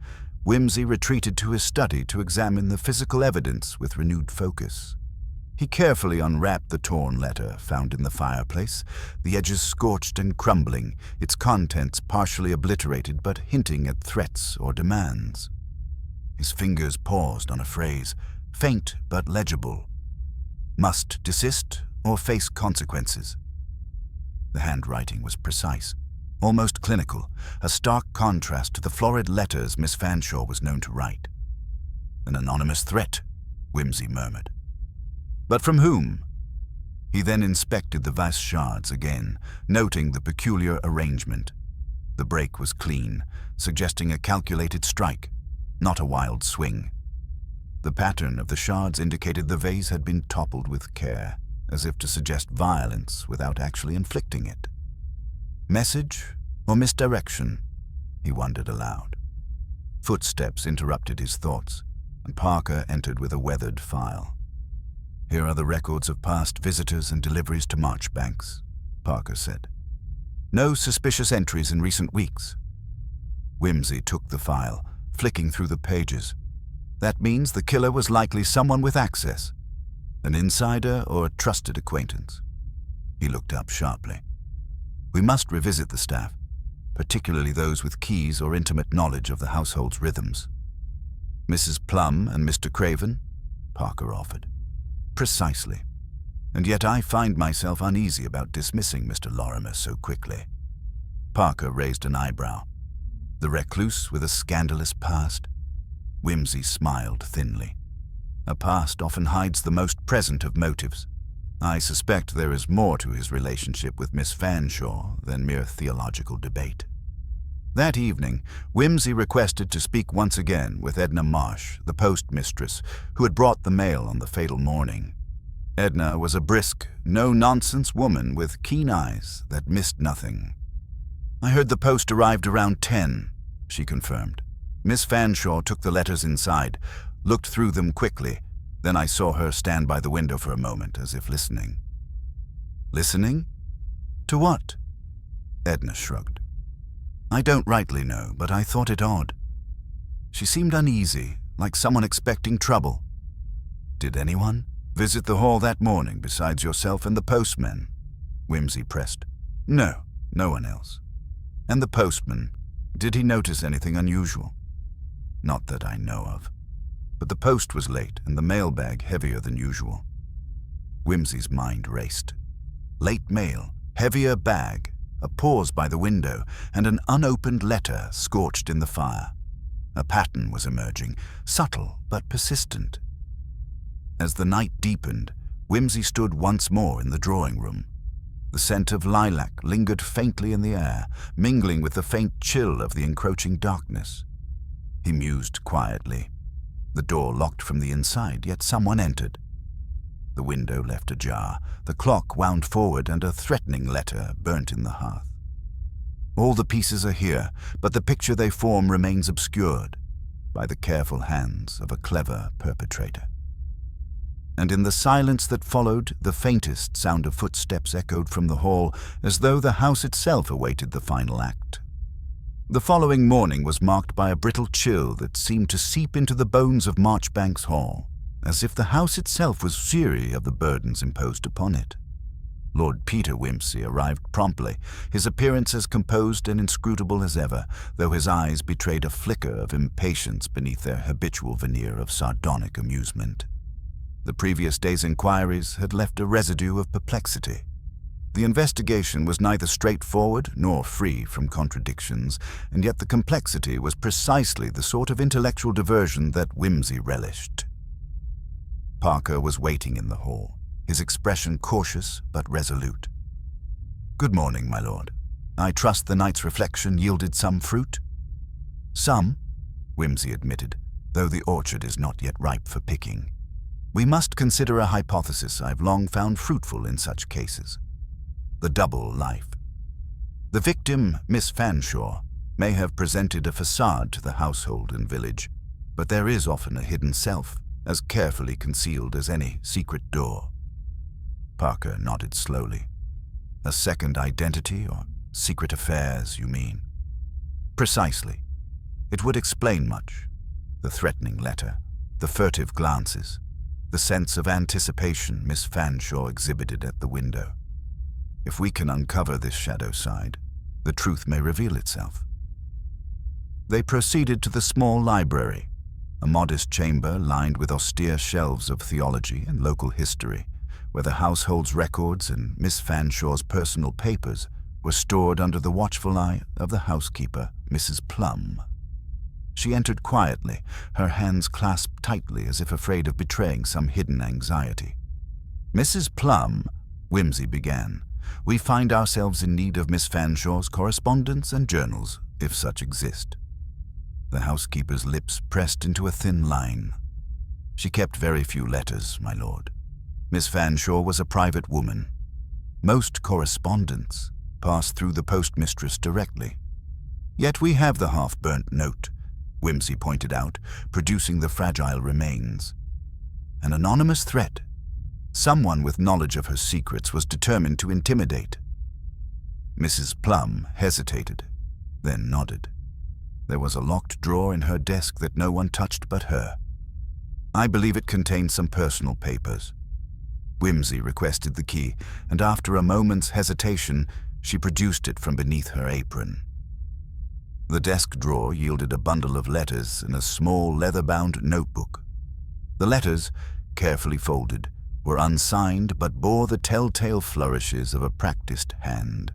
Wimsey retreated to his study to examine the physical evidence with renewed focus. He carefully unwrapped the torn letter found in the fireplace, the edges scorched and crumbling, its contents partially obliterated but hinting at threats or demands. His fingers paused on a phrase, faint but legible. "Must desist or face consequences." The handwriting was precise, almost clinical, a stark contrast to the florid letters Miss Fanshawe was known to write. "An anonymous threat," Wimsey murmured. "But from whom?" He then inspected the vast shards again, noting the peculiar arrangement. The break was clean, suggesting a calculated strike, not a wild swing. The pattern of the shards indicated the vase had been toppled with care, as if to suggest violence without actually inflicting it. Message or misdirection? He wondered aloud. Footsteps interrupted his thoughts, and Parker entered with a weathered file. "Here are the records of past visitors and deliveries to Marchbanks," Parker said. "No suspicious entries in recent weeks." Wimsey took the file, flicking through the pages. "That means the killer was likely someone with access. An insider or a trusted acquaintance." He looked up sharply. "We must revisit the staff, particularly those with keys or intimate knowledge of the household's rhythms." "Mrs. Plum and Mr. Craven?" Parker offered. "Precisely. And yet I find myself uneasy about dismissing Mr. Lurmer so quickly." Parker raised an eyebrow. "The recluse with a scandalous past?" Wimsey smiled thinly. "A past often hides the most present of motives. I suspect there is more to his relationship with Miss Fanshawe than mere theological debate." That evening, Wimsey requested to speak once again with Edna Marsh, the postmistress, who had brought the mail on the fatal morning. Edna was a brisk, no-nonsense woman with keen eyes that missed nothing. "I heard the post arrived around 10, she confirmed. "Miss Fanshawe took the letters inside, looked through them quickly. Then I saw her stand by the window for a moment, as if listening." "Listening? To what?" Edna shrugged. "I don't rightly know, but I thought it odd. She seemed uneasy, like someone expecting trouble." "Did anyone visit the hall that morning besides yourself and the postman?" Wimsey pressed. "No, no one else." "And the postman, did he notice anything unusual?" "Not that I know of. But the post was late and the mailbag heavier than usual." Wimsey's mind raced. Late mail, heavier bag, a pause by the window, and an unopened letter scorched in the fire. A pattern was emerging, subtle but persistent. As the night deepened, Wimsey stood once more in the drawing-room. The scent of lilac lingered faintly in the air, mingling with the faint chill of the encroaching darkness. He mused quietly. The door locked from the inside, yet someone entered. The window left ajar, the clock wound forward, and a threatening letter burnt in the hearth. "All the pieces are here, but the picture they form remains obscured." by the careful hands of a clever perpetrator. And in the silence that followed, the faintest sound of footsteps echoed from the hall, as though the house itself awaited the final act. The following morning was marked by a brittle chill that seemed to seep into the bones of Marchbanks Hall, as if the house itself was weary of the burdens imposed upon it. Lord Peter Wimsey arrived promptly, his appearance as composed and inscrutable as ever, though his eyes betrayed a flicker of impatience beneath their habitual veneer of sardonic amusement. The previous day's inquiries had left a residue of perplexity. The investigation was neither straightforward nor free from contradictions, and yet the complexity was precisely the sort of intellectual diversion that Wimsey relished. Parker was waiting in the hall, his expression cautious but resolute. "Good morning, my lord. I trust the night's reflection yielded some fruit?" "Some," Wimsey admitted, "though the orchard is not yet ripe for picking. We must consider a hypothesis I've long found fruitful in such cases: the double life. The victim, Miss Fanshawe, may have presented a facade to the household and village, but there is often a hidden self, as carefully concealed as any secret door." Parker nodded slowly. "A second identity or secret affairs, you mean?" "Precisely. It would explain much. The threatening letter, the furtive glances, the sense of anticipation Miss Fanshawe exhibited at the window. If we can uncover this shadow side, the truth may reveal itself." They proceeded to the small library, a modest chamber lined with austere shelves of theology and local history, where the household's records and Miss Fanshawe's personal papers were stored under the watchful eye of the housekeeper, Mrs. Plum. She entered quietly, her hands clasped tightly as if afraid of betraying some hidden anxiety. "Mrs. Plum," Wimsey began, "we find ourselves in need of Miss Fanshawe's correspondence and journals, if such exist." The housekeeper's lips pressed into a thin line. "She kept very few letters, my lord. Miss Fanshawe was a private woman. Most correspondence passed through the postmistress directly. Yet we have the half-burnt note," Wimsey pointed out, producing the fragile remains. "An anonymous threat. Someone with knowledge of her secrets was determined to intimidate." Mrs. Plum hesitated, then nodded. There was a locked drawer in her desk that no one touched but her. "I believe it contained some personal papers." Wimsey requested the key, and after a moment's hesitation, she produced it from beneath her apron. The desk drawer yielded a bundle of letters and a small leather-bound notebook. The letters, carefully folded, were unsigned but bore the telltale flourishes of a practiced hand.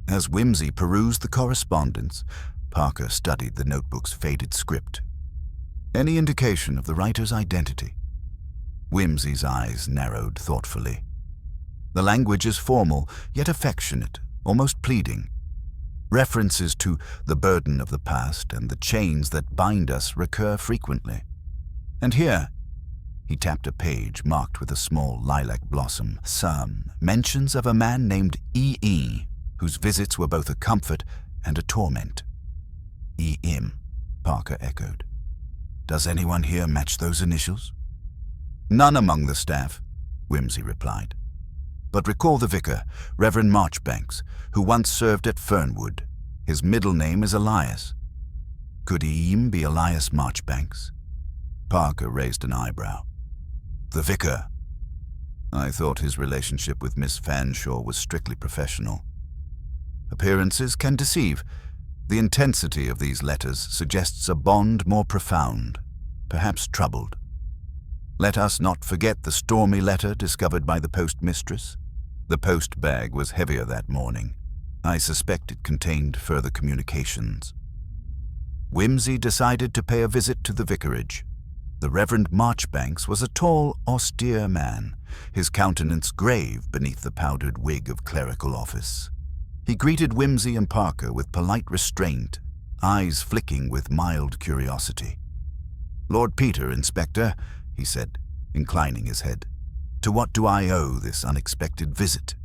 As Wimsey perused the correspondence, Parker studied the notebook's faded script. Any indication of the writer's identity? Wimsey's eyes narrowed thoughtfully. The language is formal, yet affectionate, almost pleading. References to the burden of the past and the chains that bind us recur frequently. And here, he tapped a page marked with a small lilac blossom, some mentions of a man named E.E., whose visits were both a comfort and a torment. "E.M.," Parker echoed. "Does anyone here match those initials?" "None among the staff," Wimsey replied. "But recall the vicar, Reverend Marchbanks, who once served at Fernwood. His middle name is Elias. Could E.M. be Elias Marchbanks?" Parker raised an eyebrow. "The vicar? I thought his relationship with Miss Fanshawe was strictly professional." "Appearances can deceive. The intensity of these letters suggests a bond more profound, perhaps troubled. Let us not forget the stormy letter discovered by the postmistress. The post bag was heavier that morning. I suspect it contained further communications." Wimsey decided to pay a visit to the vicarage. The Reverend Marchbanks was a tall, austere man, his countenance grave beneath the powdered wig of clerical office. He greeted Wimsey and Parker with polite restraint, eyes flicking with mild curiosity. "Lord Peter, Inspector," he said, inclining his head. "To what do I owe this unexpected visit?"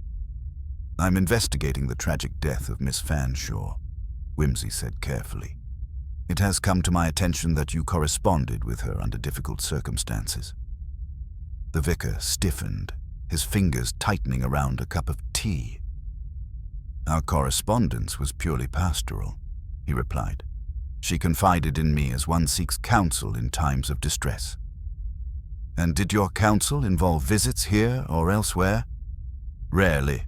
"I'm investigating the tragic death of Miss Fanshawe," Wimsey said carefully. It has come to my attention that you corresponded with her under difficult circumstances." The vicar stiffened, his fingers tightening around a cup of tea. "Our correspondence was purely pastoral," he replied. "She confided in me as one seeks counsel in times of distress." "And did your counsel involve visits here or elsewhere?" "Rarely,"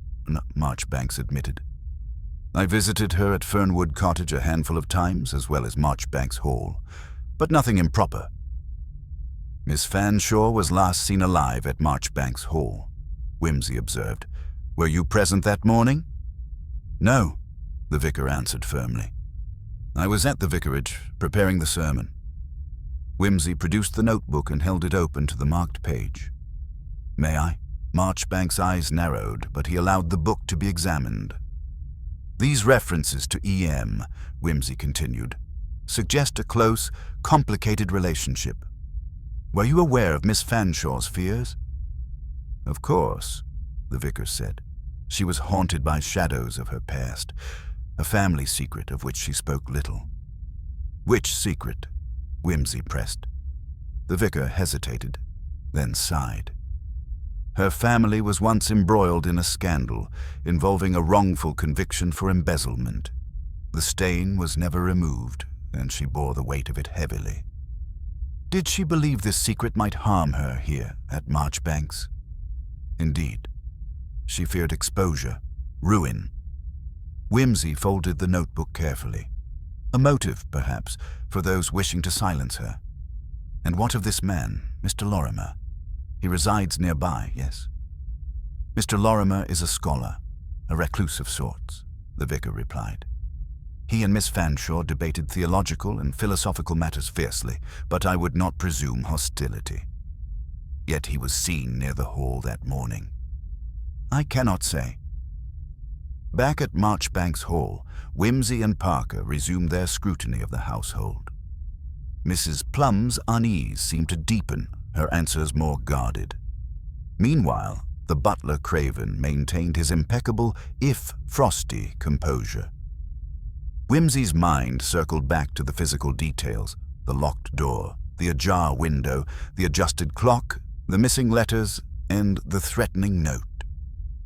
Marchbanks admitted. "I visited her at Fernwood Cottage a handful of times, as well as Marchbanks Hall, but nothing improper." "Miss Fanshawe was last seen alive at Marchbanks Hall," Wimsey observed. "Were you present that morning?" "No," the vicar answered firmly. "I was at the vicarage, preparing the sermon." Wimsey produced the notebook and held it open to the marked page. "May I?" Marchbanks' eyes narrowed, but he allowed the book to be examined. "These references to E.M., Wimsey continued, suggest a close, complicated relationship. Were you aware of Miss Fanshawe's fears?" "Of course," the vicar said. "She was haunted by shadows of her past, a family secret of which she spoke little." "Which secret?" Wimsey pressed. The vicar hesitated, then sighed. "Her family was once embroiled in a scandal involving a wrongful conviction for embezzlement. The stain was never removed, and she bore the weight of it heavily." "Did she believe this secret might harm her here at Marchbanks?" "Indeed. She feared exposure, ruin." Wimsey folded the notebook carefully. A motive, perhaps, for those wishing to silence her. "And what of this man, Mr. Lurmer? He resides nearby, yes?" "Mr. Lurmer is a scholar, a recluse of sorts," the vicar replied. "He and Miss Fanshawe debated theological and philosophical matters fiercely, but I would not presume hostility. Yet he was seen near the hall that morning." "I cannot say." Back at Marchbanks Hall, Wimsey and Parker resumed their scrutiny of the household. Mrs. Plum's unease seemed to deepen, her answers more guarded. Meanwhile, the butler Craven maintained his impeccable, if frosty, composure. Wimsey's mind circled back to the physical details, the locked door, the ajar window, the adjusted clock, the missing letters, and the threatening note.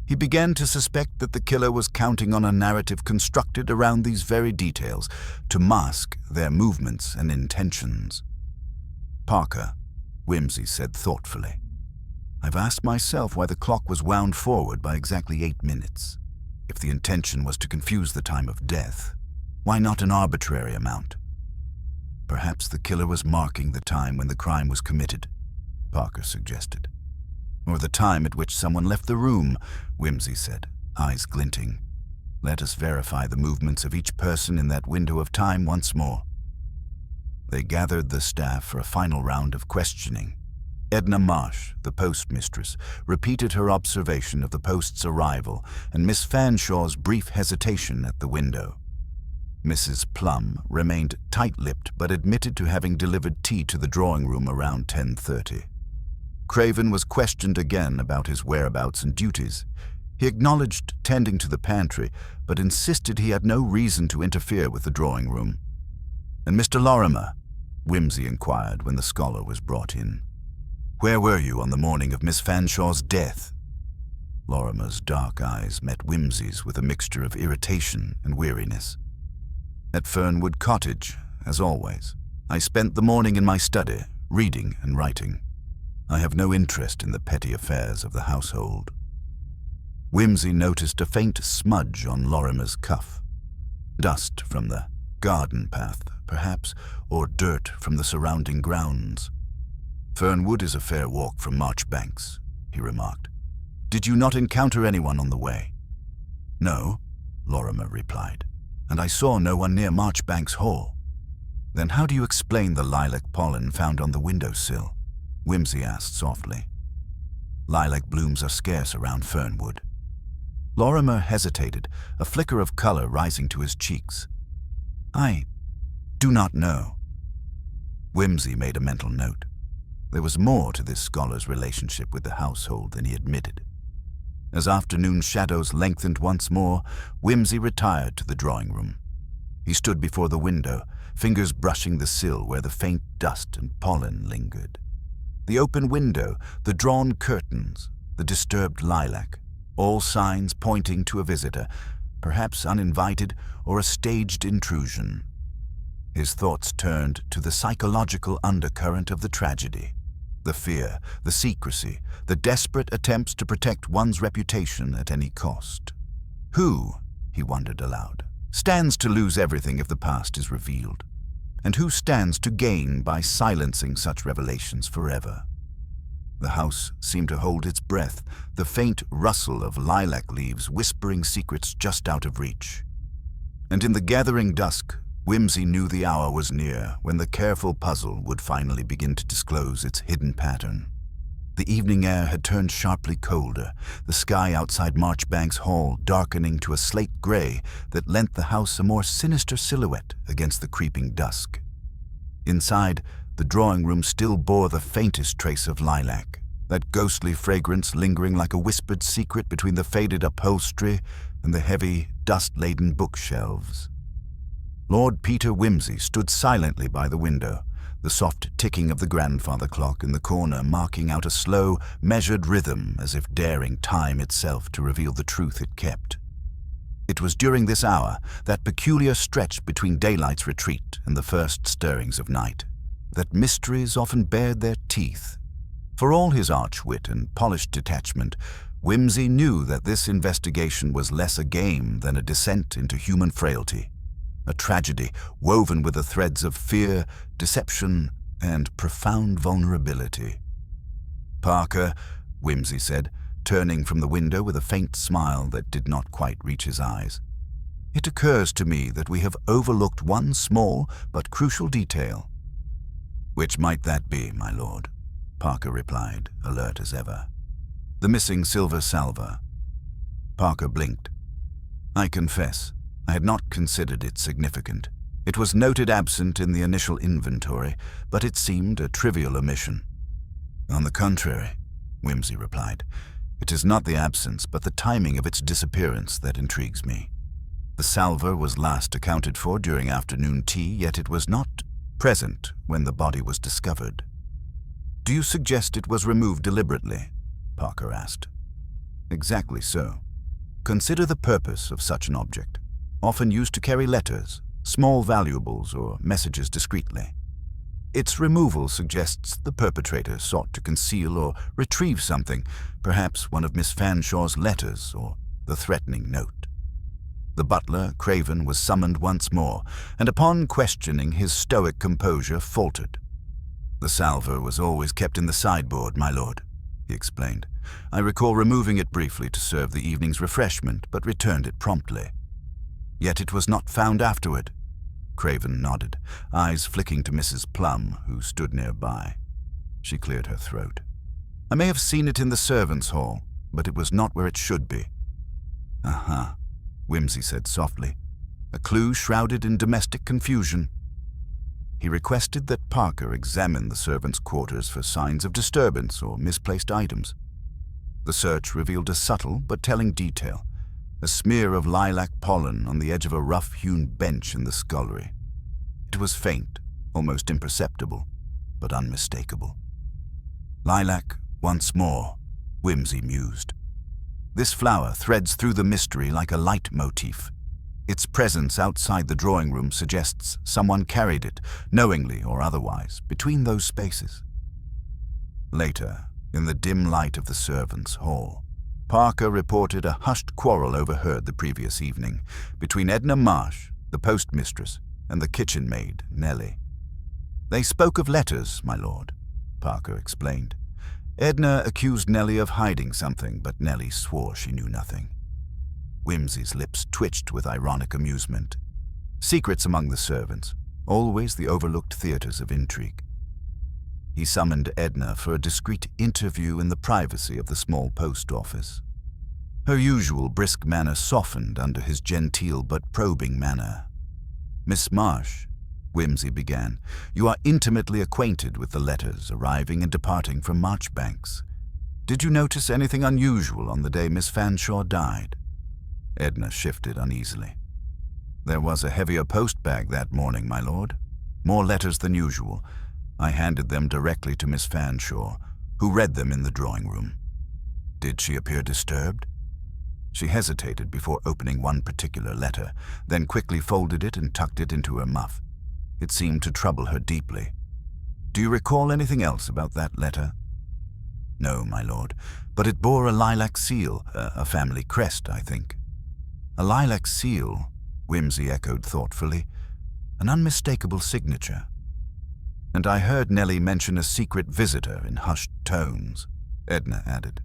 He began to suspect that the killer was counting on a narrative constructed around these very details to mask their movements and intentions. "Parker," Wimsey said thoughtfully, "I've asked myself why the clock was wound forward by exactly 8 minutes. If the intention was to confuse the time of death, why not an arbitrary amount?" "Perhaps the killer was marking the time when the crime was committed," Parker suggested. "Or the time at which someone left the room," Wimsey said, eyes glinting. "Let us verify the movements of each person in that window of time once more." They gathered the staff for a final round of questioning. Edna Marsh, the postmistress, repeated her observation of the post's arrival and Miss Fanshawe's brief hesitation at the window. Mrs. Plum remained tight-lipped but admitted to having delivered tea to the drawing-room around 10:30. Craven was questioned again about his whereabouts and duties. He acknowledged tending to the pantry, but insisted he had no reason to interfere with the drawing-room. "And Mr. Lurmer?" Wimsey inquired when the scholar was brought in. "Where were you on the morning of Miss Fanshawe's death?" Lorimer's dark eyes met Wimsey's with a mixture of irritation and weariness. "At Fernwood Cottage, as always. I spent the morning in my study, reading and writing. I have no interest in the petty affairs of the household." Wimsey noticed a faint smudge on Lorimer's cuff. Dust from the garden path, perhaps, or dirt from the surrounding grounds. "Fernwood is a fair walk from Marchbanks," he remarked. "Did you not encounter anyone on the way?" "No," Lorimer replied, "and I saw no one near Marchbanks Hall." "Then how do you explain the lilac pollen found on the windowsill?" Wimsey asked softly. "Lilac blooms are scarce around Fernwood." Lorimer hesitated, a flicker of color rising to his cheeks. "I do not know." Wimsey made a mental note. There was more to this scholar's relationship with the household than he admitted. As afternoon shadows lengthened once more, Wimsey retired to the drawing-room. He stood before the window, fingers brushing the sill where the faint dust and pollen lingered. The open window, the drawn curtains, the disturbed lilac, all signs pointing to a visitor, perhaps uninvited or a staged intrusion. His thoughts turned to the psychological undercurrent of the tragedy. The fear, the secrecy, the desperate attempts to protect one's reputation at any cost. Who, he wondered aloud, stands to lose everything if the past is revealed? And who stands to gain by silencing such revelations forever? The house seemed to hold its breath, the faint rustle of lilac leaves whispering secrets just out of reach. And in the gathering dusk, Whimsy knew the hour was near when the careful puzzle would finally begin to disclose its hidden pattern. The evening air had turned sharply colder, the sky outside Marchbank's Hall darkening to a slate gray that lent the house a more sinister silhouette against the creeping dusk. Inside, the drawing room still bore the faintest trace of lilac, that ghostly fragrance lingering like a whispered secret between the faded upholstery and the heavy, dust-laden bookshelves. Lord Peter Whimsy stood silently by the window, the soft ticking of the grandfather clock in the corner marking out a slow, measured rhythm as if daring time itself to reveal the truth it kept. It was during this hour, that peculiar stretch between daylight's retreat and the first stirrings of night, that mysteries often bared their teeth. For all his arch wit and polished detachment, Whimsy knew that this investigation was less a game than a descent into human frailty, a tragedy woven with the threads of fear, deception, and profound vulnerability. "Parker," Whimsy said, turning from the window with a faint smile that did not quite reach his eyes, "it occurs to me that we have overlooked one small but crucial detail." "Which might that be, my lord?" Parker replied, alert as ever. "The missing silver salver." Parker blinked. "I confess, I had not considered it significant. It was noted absent in the initial inventory, but it seemed a trivial omission." "On the contrary," Whimsy replied, "it is not the absence, but the timing of its disappearance that intrigues me. The salver was last accounted for during afternoon tea, yet it was not present when the body was discovered." "Do you suggest it was removed deliberately?" Parker asked. "Exactly so. Consider the purpose of such an object, often used to carry letters, small valuables, or messages discreetly. Its removal suggests the perpetrator sought to conceal or retrieve something, perhaps one of Miss Fanshaw's letters or the threatening note." The butler, Craven, was summoned once more, and upon questioning his stoic composure faltered. "The salver was always kept in the sideboard, my lord," he explained. "I recall removing it briefly to serve the evening's refreshment, but returned it promptly." "Yet it was not found afterward?" Craven nodded, eyes flicking to Mrs. Plum, who stood nearby. She cleared her throat. "I may have seen it in the servants' hall, but it was not where it should be." "Uh-huh," Whimsy said softly. "A clue shrouded in domestic confusion." He requested that Parker examine the servants' quarters for signs of disturbance or misplaced items. The search revealed a subtle but telling detail, a smear of lilac pollen on the edge of a rough-hewn bench in the scullery. It was faint, almost imperceptible, but unmistakable. "Lilac once more," Whimsy mused. "This flower threads through the mystery like a leitmotif. Its presence outside the drawing room suggests someone carried it, knowingly or otherwise, between those spaces." Later, in the dim light of the servants' hall, Parker reported a hushed quarrel overheard the previous evening between Edna Marsh, the postmistress, and the kitchen maid, Nellie. "They spoke of letters, my lord," Parker explained. "Edna accused Nellie of hiding something, but Nellie swore she knew nothing." Whimsy's lips twitched with ironic amusement. Secrets among the servants, always the overlooked theaters of intrigue. He summoned Edna for a discreet interview in the privacy of the small post office. Her usual brisk manner softened under his genteel but probing manner. "Miss Marsh," Whimsy began, "you are intimately acquainted with the letters arriving and departing from Marchbanks. Did you notice anything unusual on the day Miss Fanshawe died?" Edna shifted uneasily. "There was a heavier postbag that morning, my lord," more letters than usual. I handed them directly to Miss Fanshawe, who read them in the drawing room. Did she appear disturbed? She hesitated before opening one particular letter, then quickly folded it and tucked it into her muff. It seemed to trouble her deeply. Do you recall anything else about that letter? No, my lord, but it bore a lilac seal, a family crest, I think. A lilac seal, Wimsey echoed thoughtfully. An unmistakable signature. And I heard Nellie mention a secret visitor in hushed tones, Edna added.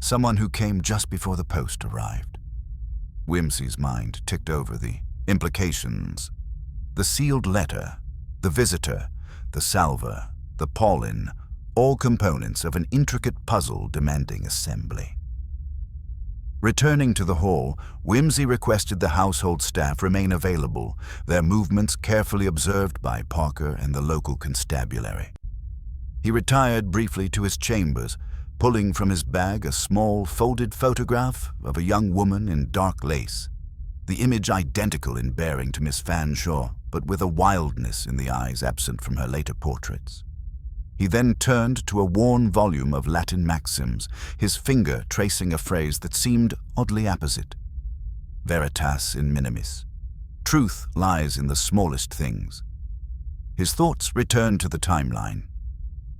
Someone who came just before the post arrived. Wimsey's mind ticked over the implications. The sealed letter, the visitor, the salver, the pollen, all components of an intricate puzzle demanding assembly. Returning to the hall, Wimsey requested the household staff remain available, their movements carefully observed by Parker and the local constabulary. He retired briefly to his chambers, pulling from his bag a small folded photograph of a young woman in dark lace, the image identical in bearing to Miss Fanshawe, but with a wildness in the eyes absent from her later portraits. He then turned to a worn volume of Latin maxims, his finger tracing a phrase that seemed oddly apposite. Veritas in minimis. Truth lies in the smallest things. His thoughts returned to the timeline.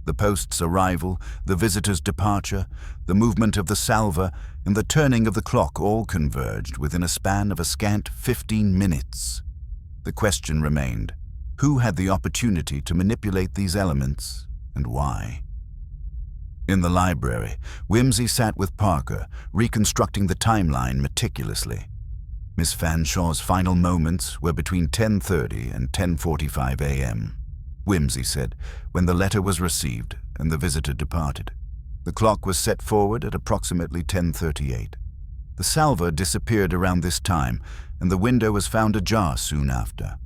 The post's arrival, the visitor's departure, the movement of the salver, and the turning of the clock all converged within a span of a scant 15 minutes. The question remained, who had the opportunity to manipulate these elements, and why? In the library, Wimsey sat with Parker, reconstructing the timeline meticulously. Miss Fanshawe's final moments were between 10:30 and 10:45 a.m., Wimsey said, when the letter was received and the visitor departed. The clock was set forward at approximately 10:38. The salver disappeared around this time, and the window was found ajar soon after.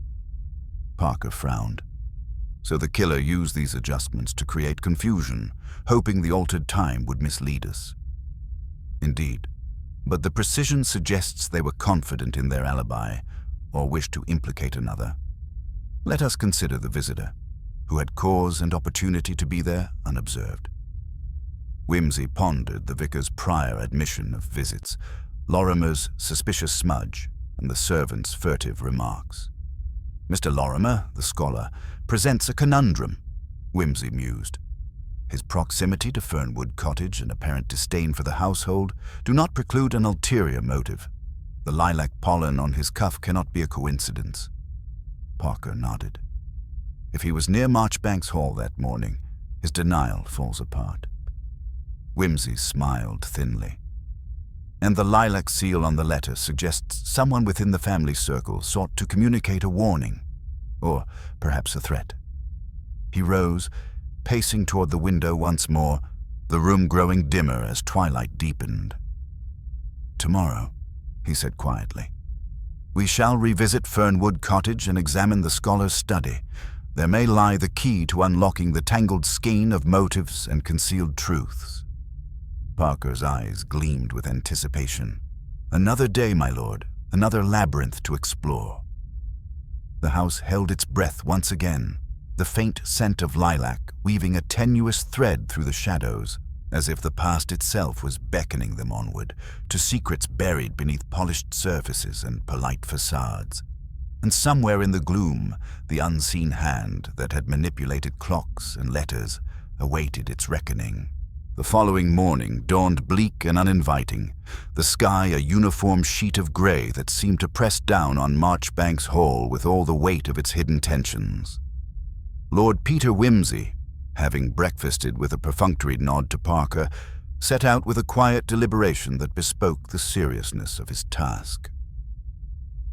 Parker frowned. So the killer used these adjustments to create confusion, hoping the altered time would mislead us. Indeed, but the precision suggests they were confident in their alibi, or wished to implicate another. Let us consider the visitor, who had cause and opportunity to be there unobserved. Wimsey pondered the vicar's prior admission of visits, Lorimer's suspicious smudge, and the servant's furtive remarks. Mr. Lorimer, the scholar, presents a conundrum, Wimsey mused. His proximity to Fernwood Cottage and apparent disdain for the household do not preclude an ulterior motive. The lilac pollen on his cuff cannot be a coincidence. Parker nodded. If he was near Marchbanks Hall that morning, his denial falls apart. Wimsey smiled thinly. And the lilac seal on the letter suggests someone within the family circle sought to communicate a warning, or perhaps a threat. He rose, pacing toward the window once more, the room growing dimmer as twilight deepened. Tomorrow, he said quietly, we shall revisit Fernwood Cottage and examine the scholar's study. There may lie the key to unlocking the tangled skein of motives and concealed truths. Parker's eyes gleamed with anticipation. Another day, my lord, another labyrinth to explore. The house held its breath once again, the faint scent of lilac weaving a tenuous thread through the shadows, as if the past itself was beckoning them onward, to secrets buried beneath polished surfaces and polite facades. And somewhere in the gloom, the unseen hand that had manipulated clocks and letters awaited its reckoning. The following morning dawned bleak and uninviting, the sky a uniform sheet of gray that seemed to press down on Marchbanks Hall with all the weight of its hidden tensions. Lord Peter Wimsey, having breakfasted with a perfunctory nod to Parker, set out with a quiet deliberation that bespoke the seriousness of his task.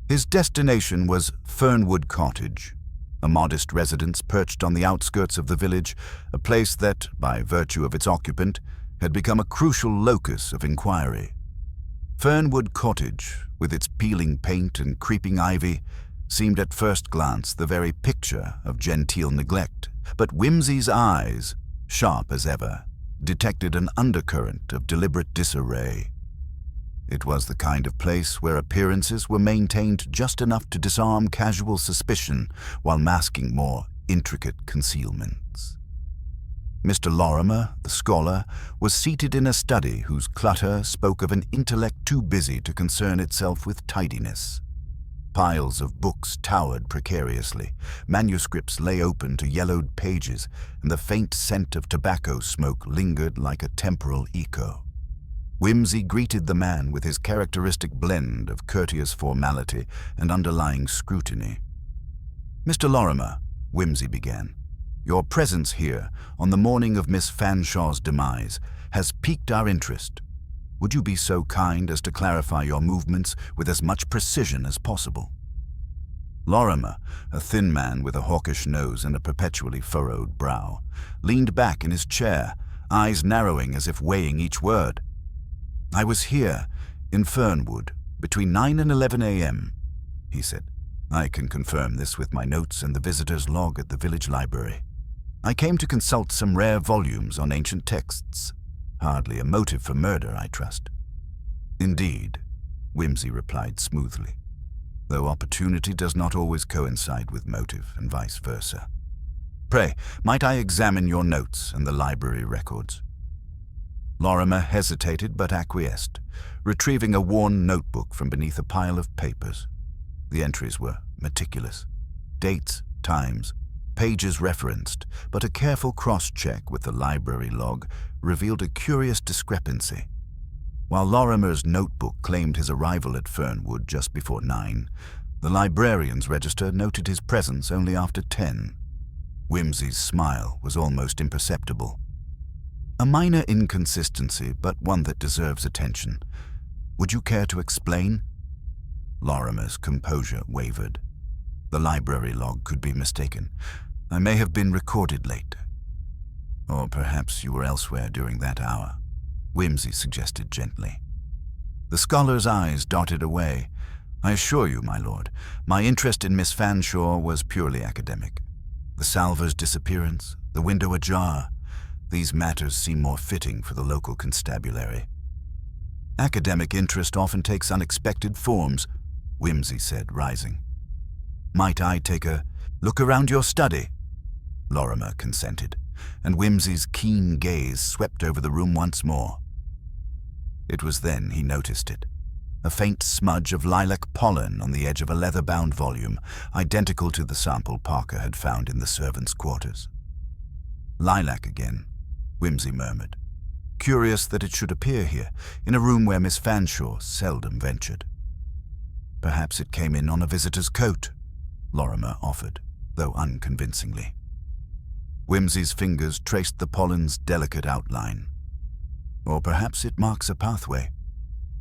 His destination was Fernwood Cottage, a modest residence perched on the outskirts of the village, a place that, by virtue of its occupant, had become a crucial locus of inquiry. Fernwood Cottage, with its peeling paint and creeping ivy, seemed at first glance the very picture of genteel neglect, but Wimsey's eyes, sharp as ever, detected an undercurrent of deliberate disarray. It was the kind of place where appearances were maintained just enough to disarm casual suspicion while masking more intricate concealments. Mr. Lurmer, the scholar, was seated in a study whose clutter spoke of an intellect too busy to concern itself with tidiness. Piles of books towered precariously, manuscripts lay open to yellowed pages, and the faint scent of tobacco smoke lingered like a temporal echo. Whimsy greeted the man with his characteristic blend of courteous formality and underlying scrutiny. "Mr. Lurmer," Whimsy began, "your presence here on the morning of Miss Fanshaw's demise has piqued our interest. Would you be so kind as to clarify your movements with as much precision as possible?" Lurmer, a thin man with a hawkish nose and a perpetually furrowed brow, leaned back in his chair, eyes narrowing as if weighing each word. "I was here, in Fernwood, between 9 and 11 a.m., he said. "I can confirm this with my notes and the visitor's log at the village library. I came to consult some rare volumes on ancient texts. Hardly a motive for murder, I trust." "Indeed," Whimsy replied smoothly, "though opportunity does not always coincide with motive, and vice versa. Pray, might I examine your notes and the library records?" Lurmer hesitated but acquiesced, retrieving a worn notebook from beneath a pile of papers. The entries were meticulous. Dates, times, pages referenced, but a careful cross-check with the library log revealed a curious discrepancy. While Lorimer's notebook claimed his arrival at Fernwood just before 9, the librarian's register noted his presence only after 10. Whimsy's smile was almost imperceptible. "A minor inconsistency, but one that deserves attention. Would you care to explain?" Lorimer's composure wavered. The library log could be mistaken. "I may have been recorded late." "Or perhaps you were elsewhere during that hour," Whimsy suggested gently. The scholar's eyes darted away. "I assure you, my lord, my interest in Miss Fanshawe was purely academic. The salver's disappearance, the window ajar, these matters seem more fitting for the local constabulary." "Academic interest often takes unexpected forms," Whimsy said, rising. "Might I take a look around your study?" Lurmer consented, and Whimsy's keen gaze swept over the room once more. It was then he noticed it. A faint smudge of lilac pollen on the edge of a leather-bound volume, identical to the sample Parker had found in the servants' quarters. "Lilac again," Whimsy murmured. "Curious that it should appear here, in a room where Miss Fanshawe seldom ventured." "Perhaps it came in on a visitor's coat," Lurmer offered, though unconvincingly. Whimsy's fingers traced the pollen's delicate outline. "Or perhaps it marks a pathway,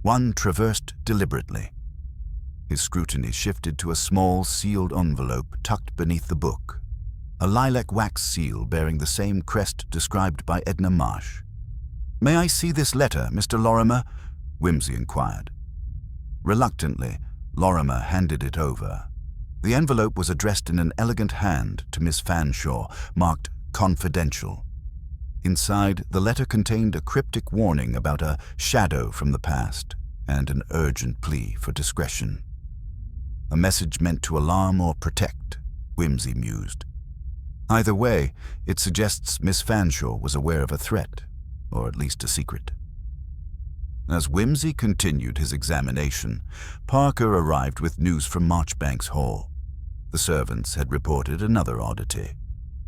one traversed deliberately." His scrutiny shifted to a small, sealed envelope tucked beneath the book, a lilac wax seal bearing the same crest described by Edna Marsh. "May I see this letter, Mr. Lurmer?" Whimsy inquired. Reluctantly, Lurmer handed it over. The envelope was addressed in an elegant hand to Miss Fanshawe, marked "Confidential." Inside, the letter contained a cryptic warning about a shadow from the past and an urgent plea for discretion. A message meant to alarm or protect, Whimsy mused. Either way, it suggests Miss Fanshawe was aware of a threat, or at least a secret. As Whimsy continued his examination, Parker arrived with news from Marchbanks Hall. The servants had reported another oddity.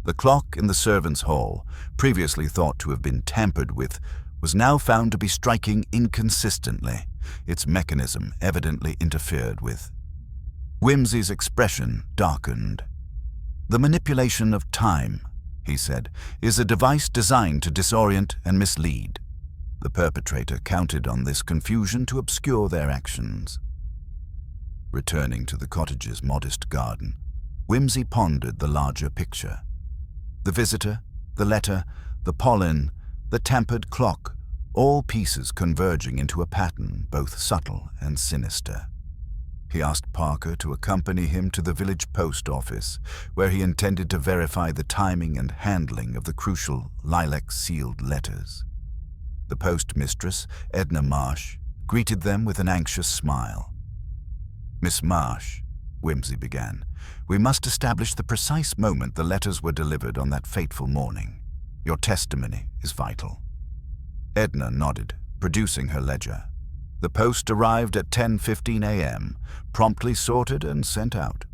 The clock in the servants' hall, previously thought to have been tampered with, was now found to be striking inconsistently, its mechanism evidently interfered with. Whimsy's expression darkened. "The manipulation of time," he said, "is a device designed to disorient and mislead. The perpetrator counted on this confusion to obscure their actions." Returning to the cottage's modest garden, Whimsy pondered the larger picture. The visitor, the letter, the pollen, the tampered clock, all pieces converging into a pattern both subtle and sinister. He asked Parker to accompany him to the village post office, where he intended to verify the timing and handling of the crucial lilac-sealed letters. The postmistress, Edna Marsh, greeted them with an anxious smile. "Miss Marsh," Whimsy began, "we must establish the precise moment the letters were delivered on that fateful morning. Your testimony is vital." Edna nodded, producing her ledger. "The post arrived at 10:15 a.m., promptly sorted and sent out.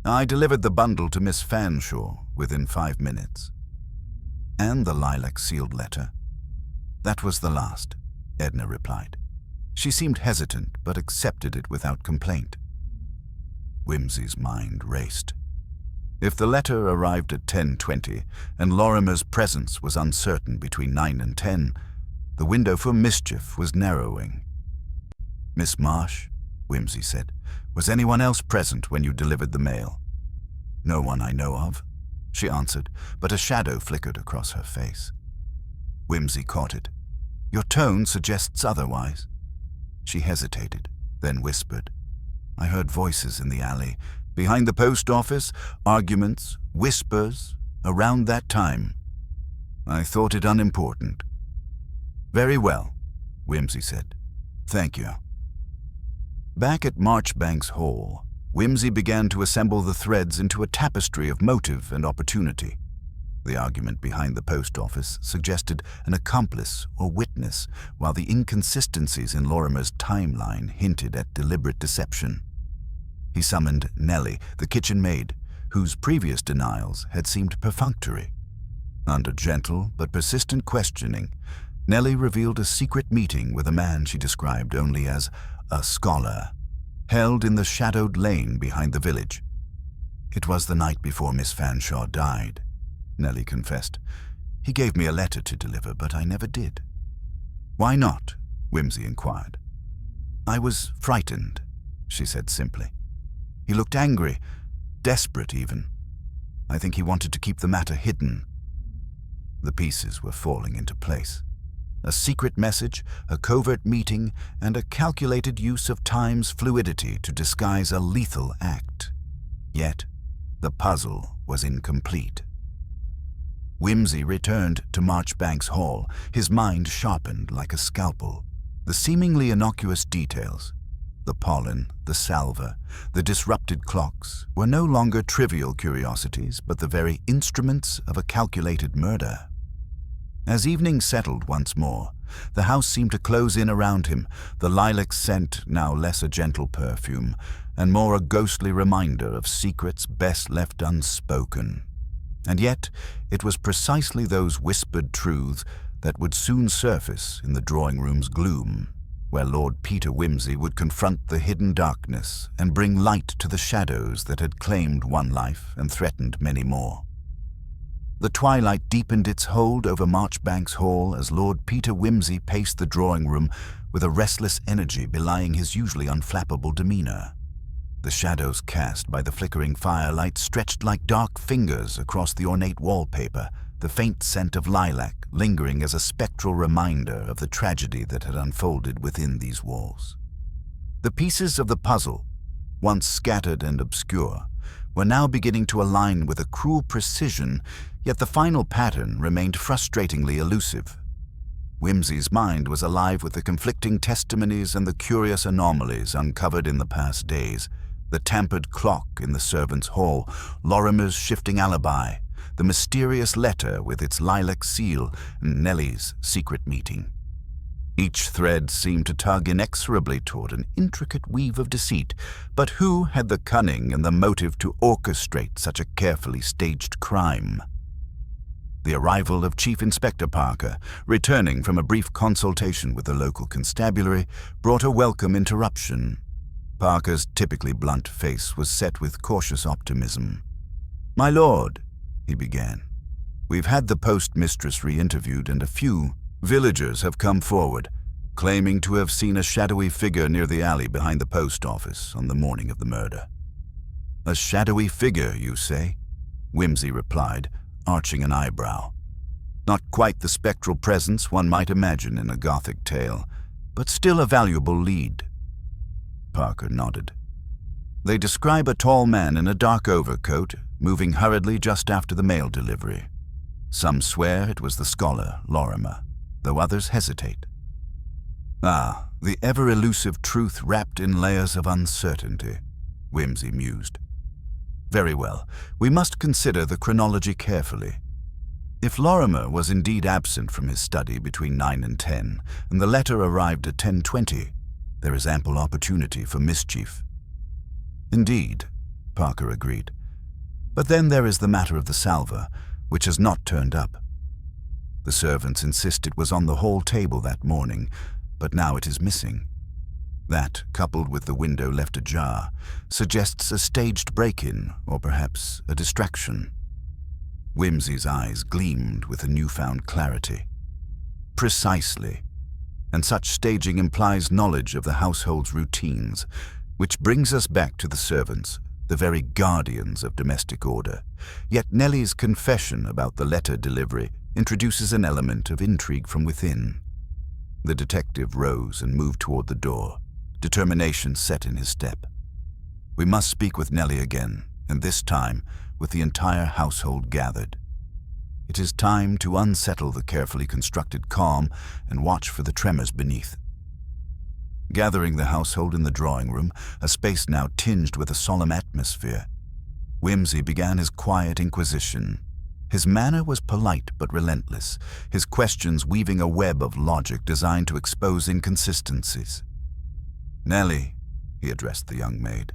I delivered the bundle to Miss Fanshawe within 5 minutes." "And the lilac sealed letter?" "That was the last," Edna replied. She seemed hesitant, but accepted it without complaint. Whimsy's mind raced. If the letter arrived at 10:20 and Lorimer's presence was uncertain between 9 and 10, the window for mischief was narrowing. "Miss Marsh," Whimsy said, "was anyone else present when you delivered the mail?" "No one I know of," she answered, but a shadow flickered across her face. Whimsy caught it. "Your tone suggests otherwise." She hesitated, then whispered, "I heard voices in the alley, behind the post office, arguments, whispers, around that time. I thought it unimportant." "Very well," Whimsy said. "Thank you." Back at Marchbanks Hall, Whimsy began to assemble the threads into a tapestry of motive and opportunity. The argument behind the post office suggested an accomplice or witness, while the inconsistencies in Lorimer's timeline hinted at deliberate deception. He summoned Nellie, the kitchen maid, whose previous denials had seemed perfunctory. Under gentle but persistent questioning, Nellie revealed a secret meeting with a man she described only as a scholar, held in the shadowed lane behind the village. "It was the night before Miss Fanshawe died," Nellie confessed. "He gave me a letter to deliver, but I never did." "Why not?" Whimsy inquired. "I was frightened," she said simply. "He looked angry, desperate even. I think he wanted to keep the matter hidden." The pieces were falling into place. A secret message, a covert meeting, and a calculated use of time's fluidity to disguise a lethal act. Yet, the puzzle was incomplete. Whimsy returned to Marchbanks Hall, his mind sharpened like a scalpel. The seemingly innocuous details, the pollen, the salver, the disrupted clocks, were no longer trivial curiosities, but the very instruments of a calculated murder. As evening settled once more, the house seemed to close in around him, the lilac scent now less a gentle perfume, and more a ghostly reminder of secrets best left unspoken. And yet, it was precisely those whispered truths that would soon surface in the drawing-room's gloom, where Lord Peter Whimsy would confront the hidden darkness and bring light to the shadows that had claimed one life and threatened many more. The twilight deepened its hold over Marchbanks Hall as Lord Peter Whimsy paced the drawing-room with a restless energy belying his usually unflappable demeanor. The shadows cast by the flickering firelight stretched like dark fingers across the ornate wallpaper, the faint scent of lilac lingering as a spectral reminder of the tragedy that had unfolded within these walls. The pieces of the puzzle, once scattered and obscure, were now beginning to align with a cruel precision, yet the final pattern remained frustratingly elusive. Whimsy's mind was alive with the conflicting testimonies and the curious anomalies uncovered in the past days. The tampered clock in the servants' hall, Lorimer's shifting alibi, the mysterious letter with its lilac seal, and Nellie's secret meeting. Each thread seemed to tug inexorably toward an intricate weave of deceit, but who had the cunning and the motive to orchestrate such a carefully staged crime? The arrival of Chief Inspector Parker, returning from a brief consultation with the local constabulary, brought a welcome interruption. Parker's typically blunt face was set with cautious optimism. "My lord," he began, "we've had the postmistress re-interviewed and a few villagers have come forward, claiming to have seen a shadowy figure near the alley behind the post office on the morning of the murder." "A shadowy figure, you say?" Whimsy replied, arching an eyebrow. "Not quite the spectral presence one might imagine in a Gothic tale, but still a valuable lead." Parker nodded. "They describe a tall man in a dark overcoat, moving hurriedly just after the mail delivery. Some swear it was the scholar, Lurmer, though others hesitate." "Ah, The ever-elusive truth wrapped in layers of uncertainty, Whimsy mused. Very well, we must consider the chronology carefully. If Lurmer was indeed absent from his study between 9 and 10, and the letter arrived at 10:20, there is ample opportunity for mischief. Indeed, Parker agreed. But then there is the matter of the salver, which has not turned up. The servants insist it was on the hall table that morning, but now it is missing. That, coupled with the window left ajar, suggests a staged break-in, or perhaps a distraction. Whimsy's eyes gleamed with a newfound clarity. Precisely. And such staging implies knowledge of the household's routines, which brings us back to the servants, the very guardians of domestic order. Yet Nellie's confession about the letter delivery introduces an element of intrigue from within. The detective rose and moved toward the door, determination set in his step. We must speak with Nellie again, and this time with the entire household gathered. It is time to unsettle the carefully constructed calm and watch for the tremors beneath. Gathering the household in the drawing room, a space now tinged with a solemn atmosphere, Whimsy began his quiet inquisition. His manner was polite but relentless, his questions weaving a web of logic designed to expose inconsistencies. "Nellie," he addressed the young maid,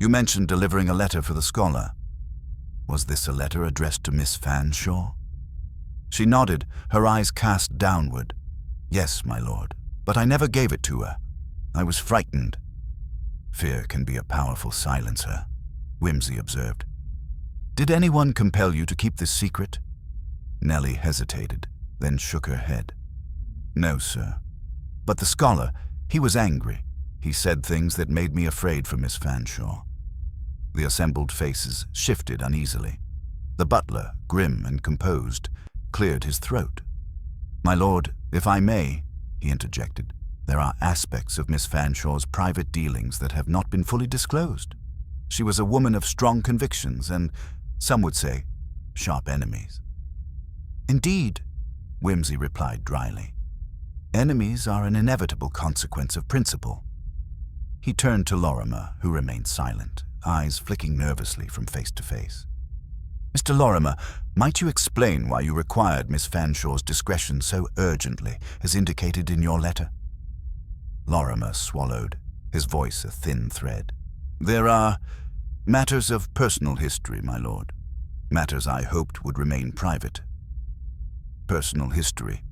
"you mentioned delivering a letter for the scholar. Was this a letter addressed to Miss Fanshawe?" She nodded, her eyes cast downward. "Yes, my lord, but I never gave it to her. I was frightened." "Fear can be a powerful silencer," Whimsy observed. "Did anyone compel you to keep this secret?" Nellie hesitated, then shook her head. "No, sir. But the scholar, he was angry. He said things that made me afraid for Miss Fanshawe." The assembled faces shifted uneasily. The butler, grim and composed, cleared his throat. "My lord, if I may," he interjected, "there are aspects of Miss Fanshawe's private dealings that have not been fully disclosed. She was a woman of strong convictions and, some would say, sharp enemies." "Indeed," Whimsy replied dryly. "Enemies are an inevitable consequence of principle." He turned to Lurmer, who remained silent, eyes flicking nervously from face to face. "Mr. Lurmer, might you explain why you required Miss Fanshawe's discretion so urgently, as indicated in your letter?" Lurmer swallowed, his voice a thin thread. "There are matters of personal history, my lord. Matters I hoped would remain private." "Personal history,"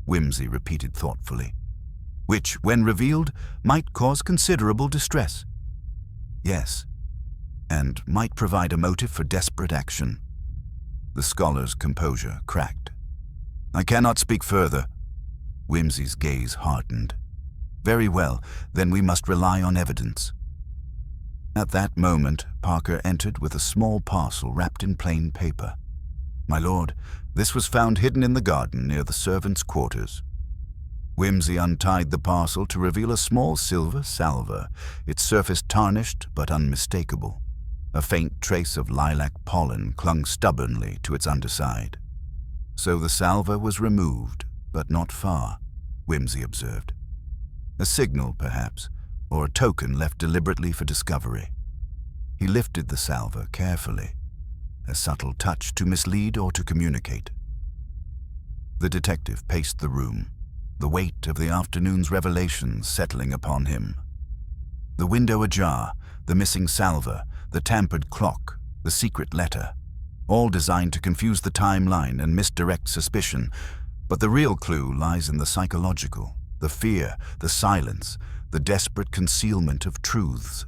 Whimsy repeated thoughtfully, "which, when revealed, might cause considerable distress." "Yes, and might provide a motive for desperate action." The scholar's composure cracked. "I cannot speak further." Whimsy's gaze hardened. "Very well, then we must rely on evidence." At that moment, Parker entered with a small parcel wrapped in plain paper. "My lord, this was found hidden in the garden near the servants' quarters." Whimsy untied the parcel to reveal a small silver salver, its surface tarnished but unmistakable. A faint trace of lilac pollen clung stubbornly to its underside. "So the salver was removed, but not far," Whimsy observed. "A signal, perhaps, or a token left deliberately for discovery." He lifted the salver carefully, a subtle touch to mislead or to communicate. The detective paced the room, the weight of the afternoon's revelations settling upon him. The window ajar, the missing salver, the tampered clock, the secret letter, all designed to confuse the timeline and misdirect suspicion, but the real clue lies in the psychological, the fear, the silence, the desperate concealment of truths.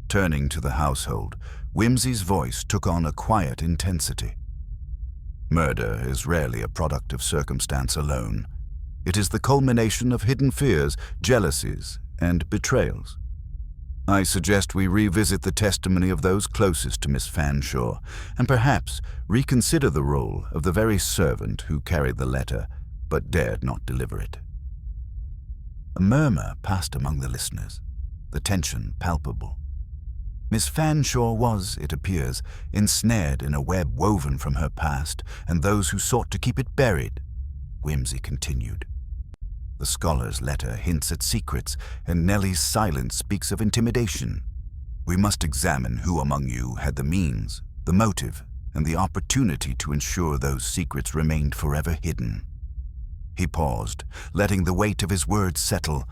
Turning to the household, Whimsy's voice took on a quiet intensity. "Murder is rarely a product of circumstance alone. It is the culmination of hidden fears, jealousies, and betrayals. I suggest we revisit the testimony of those closest to Miss Fanshawe, and perhaps reconsider the role of the very servant who carried the letter, but dared not deliver it." A murmur passed among the listeners, the tension palpable. Miss Fanshawe was, it appears, ensnared in a web woven from her past and those who sought to keep it buried, Whimsy continued. The scholar's letter hints at secrets, and Nellie's silence speaks of intimidation. We must examine who among you had the means, the motive, and the opportunity to ensure those secrets remained forever hidden." He paused, letting the weight of his words settle.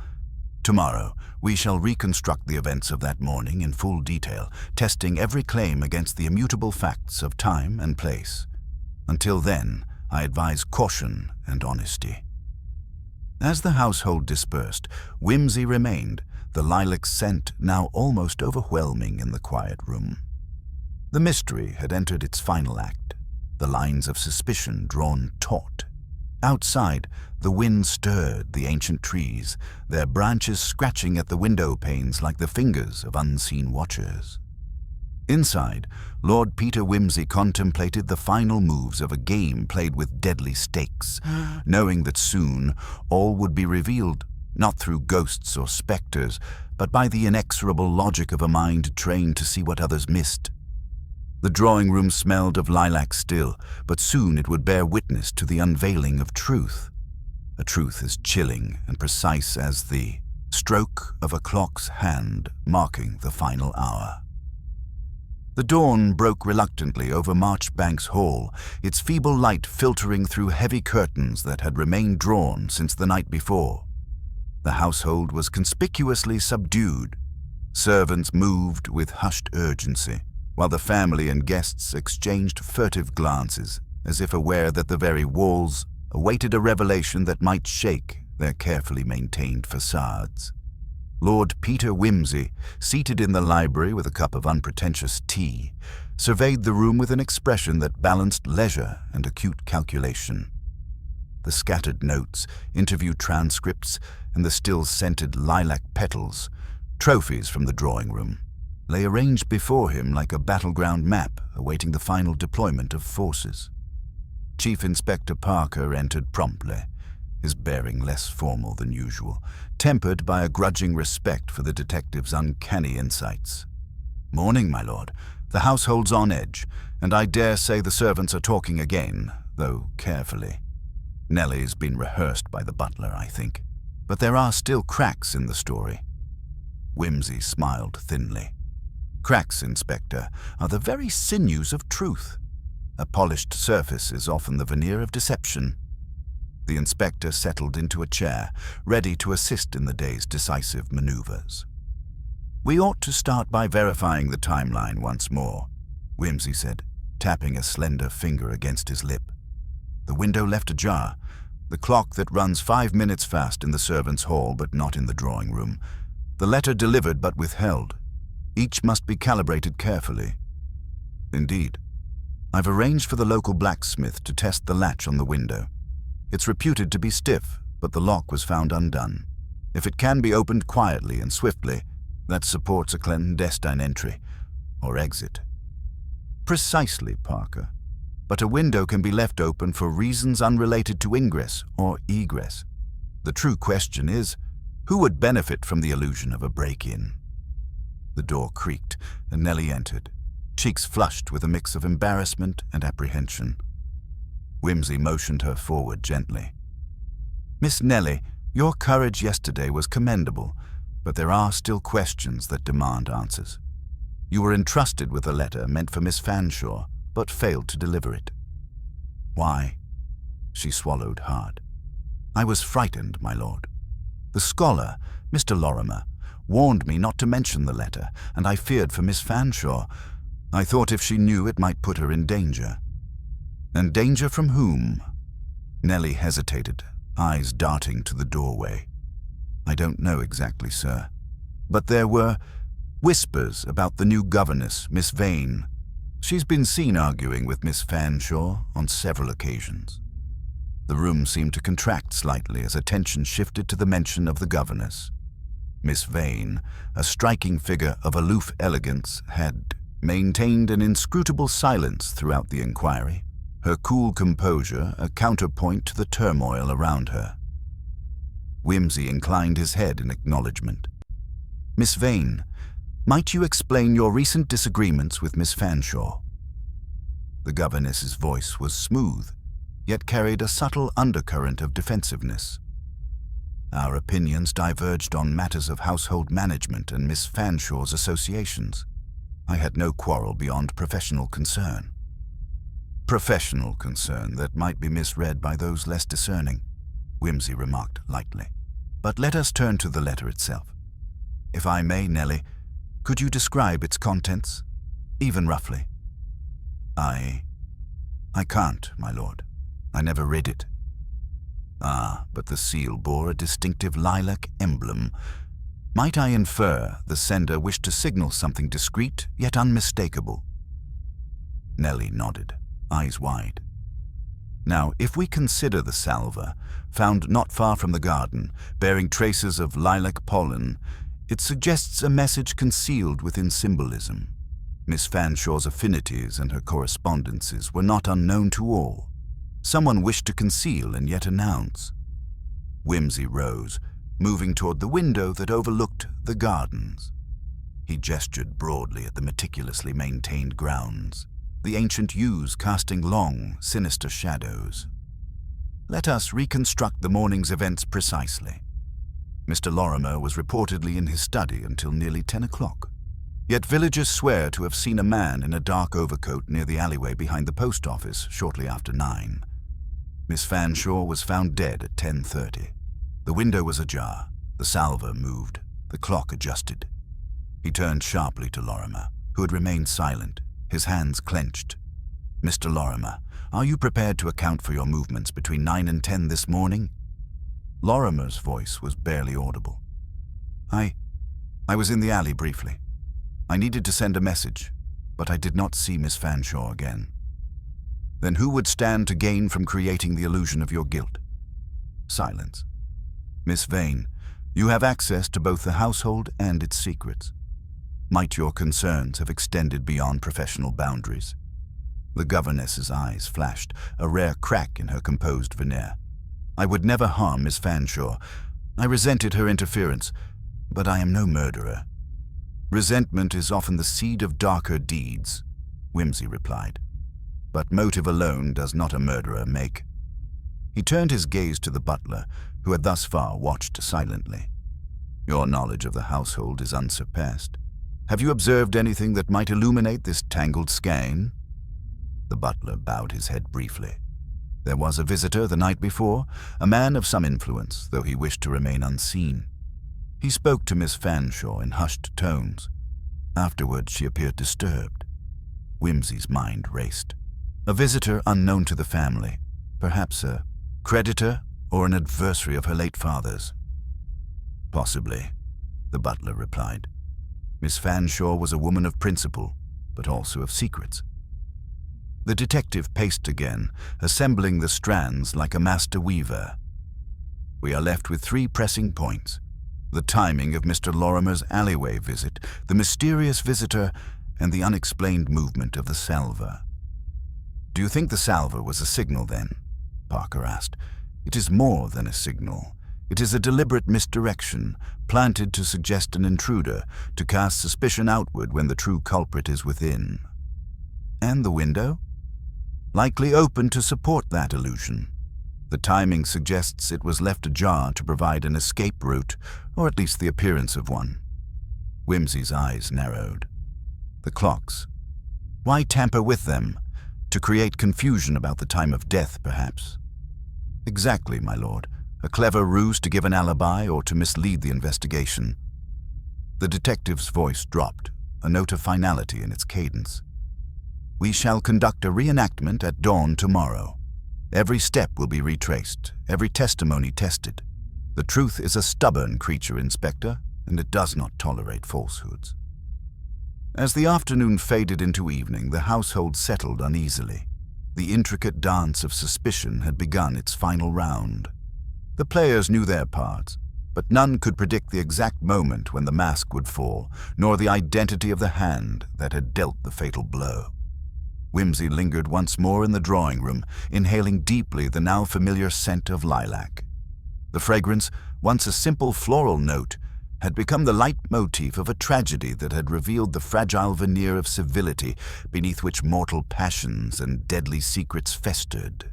"Tomorrow, we shall reconstruct the events of that morning in full detail, testing every claim against the immutable facts of time and place. Until then, I advise caution and honesty." As the household dispersed, whimsy remained, the lilac scent now almost overwhelming in the quiet room. The mystery had entered its final act, the lines of suspicion drawn taut. Outside, the wind stirred the ancient trees, their branches scratching at the window panes like the fingers of unseen watchers. Inside, Lord Peter Wimsey contemplated the final moves of a game played with deadly stakes, knowing that soon all would be revealed, not through ghosts or specters, but by the inexorable logic of a mind trained to see what others missed. The drawing room smelled of lilac still, but soon it would bear witness to the unveiling of truth. A truth as chilling and precise as the stroke of a clock's hand marking the final hour. The dawn broke reluctantly over Marchbank's Hall, its feeble light filtering through heavy curtains that had remained drawn since the night before. The household was conspicuously subdued. Servants moved with hushed urgency, while the family and guests exchanged furtive glances, as if aware that the very walls awaited a revelation that might shake their carefully maintained facades. Lord Peter Wimsey, seated in the library with a cup of unpretentious tea, surveyed the room with an expression that balanced leisure and acute calculation. The scattered notes, interview transcripts, and the still-scented lilac petals, trophies from the drawing room, lay arranged before him like a battleground map awaiting the final deployment of forces. Chief Inspector Parker entered promptly, his bearing less formal than usual, tempered by a grudging respect for the detective's uncanny insights. "Morning, my lord. The household's on edge, and I dare say the servants are talking again, though carefully. Nellie's been rehearsed by the butler, I think, but there are still cracks in the story." Wimsey smiled thinly. "Cracks, Inspector, are the very sinews of truth. A polished surface is often the veneer of deception." The inspector settled into a chair, ready to assist in the day's decisive maneuvers. "We ought to start by verifying the timeline once more," Wimsey said, tapping a slender finger against his lip. The window left ajar, the clock that runs 5 minutes fast in the servants' hall but not in the drawing room, the letter delivered but withheld. Each must be calibrated carefully. "Indeed. I've arranged for the local blacksmith to test the latch on the window. It's reputed to be stiff, but the lock was found undone. If it can be opened quietly and swiftly, that supports a clandestine entry or exit." "Precisely, Parker. But a window can be left open for reasons unrelated to ingress or egress. The true question is, who would benefit from the illusion of a break-in?" The door creaked, and Nellie entered, cheeks flushed with a mix of embarrassment and apprehension. Wimsey motioned her forward gently. "Miss Nellie, your courage yesterday was commendable, but there are still questions that demand answers. You were entrusted with a letter meant for Miss Fanshawe, but failed to deliver it." "Why?" She swallowed hard. "I was frightened, my lord. The scholar, Mr. Lurmer, warned me not to mention the letter, and I feared for Miss Fanshawe. I thought if she knew it might put her in danger." "And danger from whom?" Nellie hesitated, eyes darting to the doorway. "I don't know exactly, sir. But there were whispers about the new governess, Miss Vane. She's been seen arguing with Miss Fanshawe on several occasions." The room seemed to contract slightly as attention shifted to the mention of the governess. Miss Vane, a striking figure of aloof elegance, had maintained an inscrutable silence throughout the inquiry, her cool composure a counterpoint to the turmoil around her. Wimsey inclined his head in acknowledgement. "Miss Vane, might you explain your recent disagreements with Miss Fanshawe?" The governess's voice was smooth, yet carried a subtle undercurrent of defensiveness. Our opinions diverged on matters of household management and Miss Fanshaw's associations. I had no quarrel beyond professional concern. Professional concern that might be misread by those less discerning, Whimsy remarked lightly. But let us turn to the letter itself. If I may, Nellie, could you describe its contents, even roughly? I can't, my lord. I never read it. Ah, but the seal bore a distinctive lilac emblem. Might I infer the sender wished to signal something discreet yet unmistakable? Nellie nodded, eyes wide. Now, if we consider the salver, found not far from the garden, bearing traces of lilac pollen, it suggests a message concealed within symbolism. Miss Fanshaw's affinities and her correspondences were not unknown to all. Someone wished to conceal and yet announce. Whimsy rose, moving toward the window that overlooked the gardens. He gestured broadly at the meticulously maintained grounds, the ancient yews casting long, sinister shadows. Let us reconstruct the morning's events precisely. Mr. Lurmer was reportedly in his study until nearly 10 o'clock. Yet villagers swear to have seen a man in a dark overcoat near the alleyway behind the post office shortly after 9. Miss Fanshawe was found dead at 10:30. The window was ajar, the salver moved, the clock adjusted. He turned sharply to Lurmer, who had remained silent, his hands clenched. Mr. Lurmer, are you prepared to account for your movements between 9 and 10 this morning? Lorimer's voice was barely audible. I was in the alley briefly. I needed to send a message, but I did not see Miss Fanshawe again. Then who would stand to gain from creating the illusion of your guilt? Silence. Miss Vane, you have access to both the household and its secrets. Might your concerns have extended beyond professional boundaries? The governess's eyes flashed, a rare crack in her composed veneer. I would never harm Miss Fanshawe. I resented her interference, but I am no murderer. Resentment is often the seed of darker deeds, Whimsy replied. But motive alone does not a murderer make. He turned his gaze to the butler, who had thus far watched silently. Your knowledge of the household is unsurpassed. Have you observed anything that might illuminate this tangled skein? The butler bowed his head briefly. There was a visitor the night before, a man of some influence, though he wished to remain unseen. He spoke to Miss Fanshawe in hushed tones. Afterward, she appeared disturbed. Whimsy's mind raced. A visitor unknown to the family, perhaps a creditor or an adversary of her late father's. Possibly, the butler replied. Miss Fanshawe was a woman of principle, but also of secrets. The detective paced again, assembling the strands like a master weaver. We are left with 3 pressing points: the timing of Mr. Lorimer's alleyway visit, the mysterious visitor, and the unexplained movement of the salver. Do you think the salver was a signal, then? Parker asked. It is more than a signal. It is a deliberate misdirection, planted to suggest an intruder, to cast suspicion outward when the true culprit is within. And the window? Likely open to support that illusion. The timing suggests it was left ajar to provide an escape route, or at least the appearance of one. Whimsy's eyes narrowed. The clocks. Why tamper with them? To create confusion about the time of death, perhaps. Exactly, my lord. A clever ruse to give an alibi or to mislead the investigation. The detective's voice dropped, a note of finality in its cadence. We shall conduct a reenactment at dawn tomorrow. Every step will be retraced, every testimony tested. The truth is a stubborn creature, Inspector, and it does not tolerate falsehoods. As the afternoon faded into evening, the household settled uneasily. The intricate dance of suspicion had begun its final round. The players knew their parts, but none could predict the exact moment when the mask would fall, nor the identity of the hand that had dealt the fatal blow. Whimsy lingered once more in the drawing room, inhaling deeply the now familiar scent of lilac. The fragrance, once a simple floral note, had become the leitmotif of a tragedy that had revealed the fragile veneer of civility beneath which mortal passions and deadly secrets festered.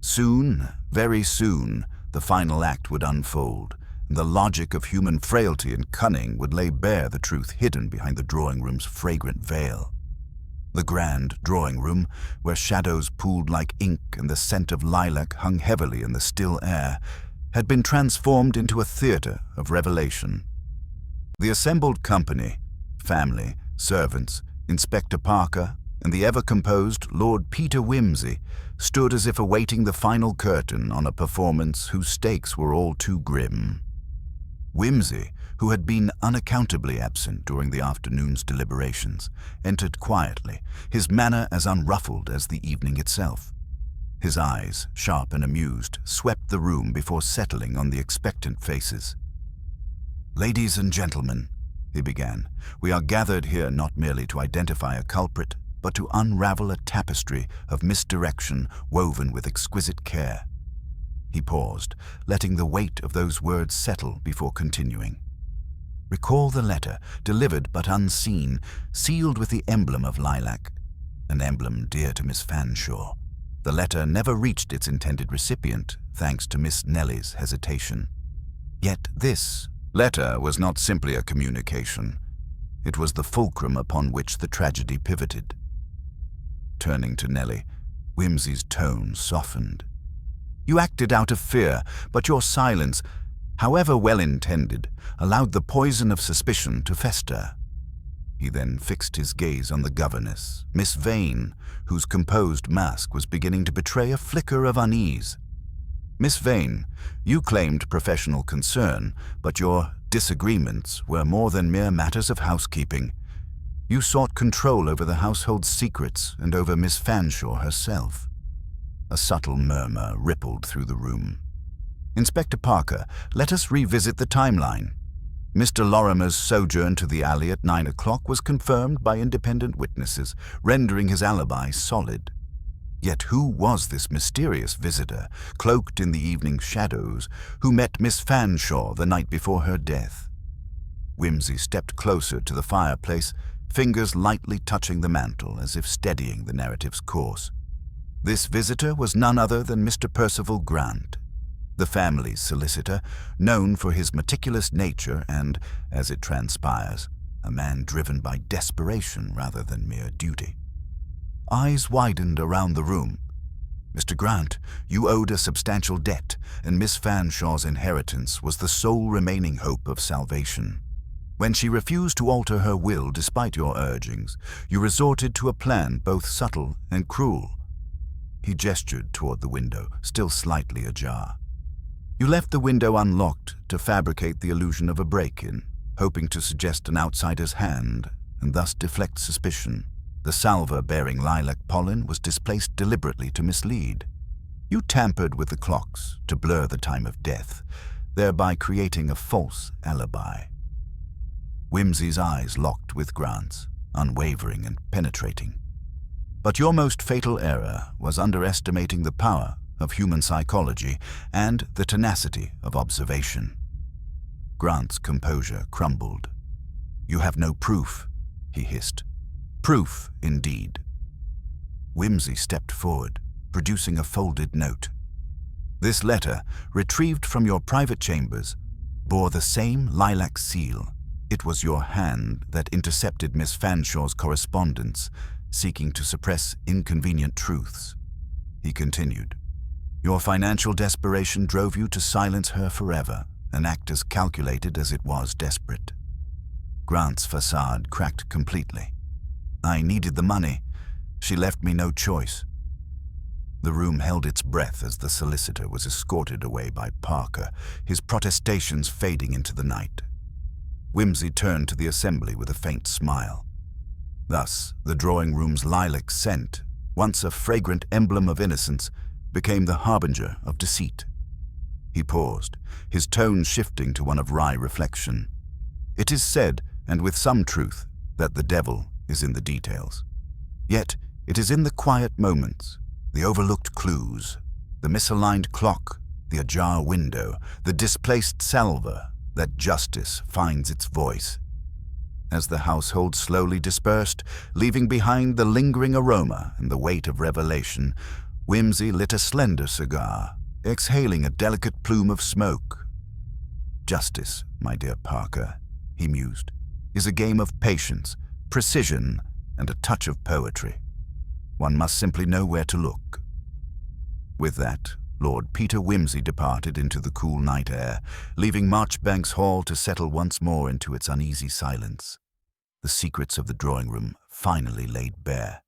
Soon, very soon, the final act would unfold, and the logic of human frailty and cunning would lay bare the truth hidden behind the drawing-room's fragrant veil. The grand drawing-room, where shadows pooled like ink and the scent of lilac hung heavily in the still air, had been transformed into a theater of revelation. The assembled company, family, servants, Inspector Parker, and the ever-composed Lord Peter Wimsey stood as if awaiting the final curtain on a performance whose stakes were all too grim. Wimsey, who had been unaccountably absent during the afternoon's deliberations, entered quietly, his manner as unruffled as the evening itself. His eyes, sharp and amused, swept the room before settling on the expectant faces. "Ladies and gentlemen," he began, "we are gathered here not merely to identify a culprit, but to unravel a tapestry of misdirection woven with exquisite care." He paused, letting the weight of those words settle before continuing. "Recall the letter, delivered but unseen, sealed with the emblem of lilac, an emblem dear to Miss Fanshawe. The letter never reached its intended recipient, thanks to Miss Nellie's hesitation. Yet this letter was not simply a communication. It was the fulcrum upon which the tragedy pivoted." Turning to Nellie, Wimsey's tone softened. "You acted out of fear, but your silence, however well-intended, allowed the poison of suspicion to fester." He then fixed his gaze on the governess, Miss Vane, whose composed mask was beginning to betray a flicker of unease. "Miss Vane, you claimed professional concern, but your disagreements were more than mere matters of housekeeping. You sought control over the household's secrets and over Miss Fanshawe herself." A subtle murmur rippled through the room. "Inspector Parker, let us revisit the timeline. Mr. Lorimer's sojourn to the alley at 9 o'clock was confirmed by independent witnesses, rendering his alibi solid. Yet who was this mysterious visitor, cloaked in the evening shadows, who met Miss Fanshawe the night before her death?" Wimsey stepped closer to the fireplace, fingers lightly touching the mantel as if steadying the narrative's course. This visitor was none other than Mr. Percival Grant, the family's solicitor, known for his meticulous nature and, as it transpires, a man driven by desperation rather than mere duty. Eyes widened around the room. "Mr. Grant, you owed a substantial debt, and Miss Fanshawe's inheritance was the sole remaining hope of salvation. When she refused to alter her will despite your urgings, you resorted to a plan both subtle and cruel." He gestured toward the window, still slightly ajar. "You left the window unlocked to fabricate the illusion of a break-in, hoping to suggest an outsider's hand and thus deflect suspicion. The salver bearing lilac pollen was displaced deliberately to mislead. You tampered with the clocks to blur the time of death, thereby creating a false alibi." Wimsey's eyes locked with Grant's, unwavering and penetrating. "But your most fatal error was underestimating the power of human psychology and the tenacity of observation." Grant's composure crumbled. "You have no proof," he hissed. "Proof, indeed." Wimsey stepped forward, producing a folded note. "This letter, retrieved from your private chambers, bore the same lilac seal. It was your hand that intercepted Miss Fanshawe's correspondence, seeking to suppress inconvenient truths." He continued, "Your financial desperation drove you to silence her forever, an act as calculated as it was desperate." Grant's facade cracked completely. "I needed the money. She left me no choice." The room held its breath as the solicitor was escorted away by Parker, his protestations fading into the night. Wimsey turned to the assembly with a faint smile. Thus, the drawing-room's lilac scent, once a fragrant emblem of innocence, became the harbinger of deceit. He paused, his tone shifting to one of wry reflection. "It is said, and with some truth, that the devil is in the details. Yet it is in the quiet moments, the overlooked clues, the misaligned clock, the ajar window, the displaced salver, that justice finds its voice." As the household slowly dispersed, leaving behind the lingering aroma and the weight of revelation, Wimsey lit a slender cigar, exhaling a delicate plume of smoke. Justice, my dear Parker, he mused, is a game of patience, precision, and a touch of poetry. One must simply know where to look. With that, Lord Peter Wimsey departed into the cool night air, leaving Marchbanks Hall to settle once more into its uneasy silence. The secrets of the drawing-room finally laid bare.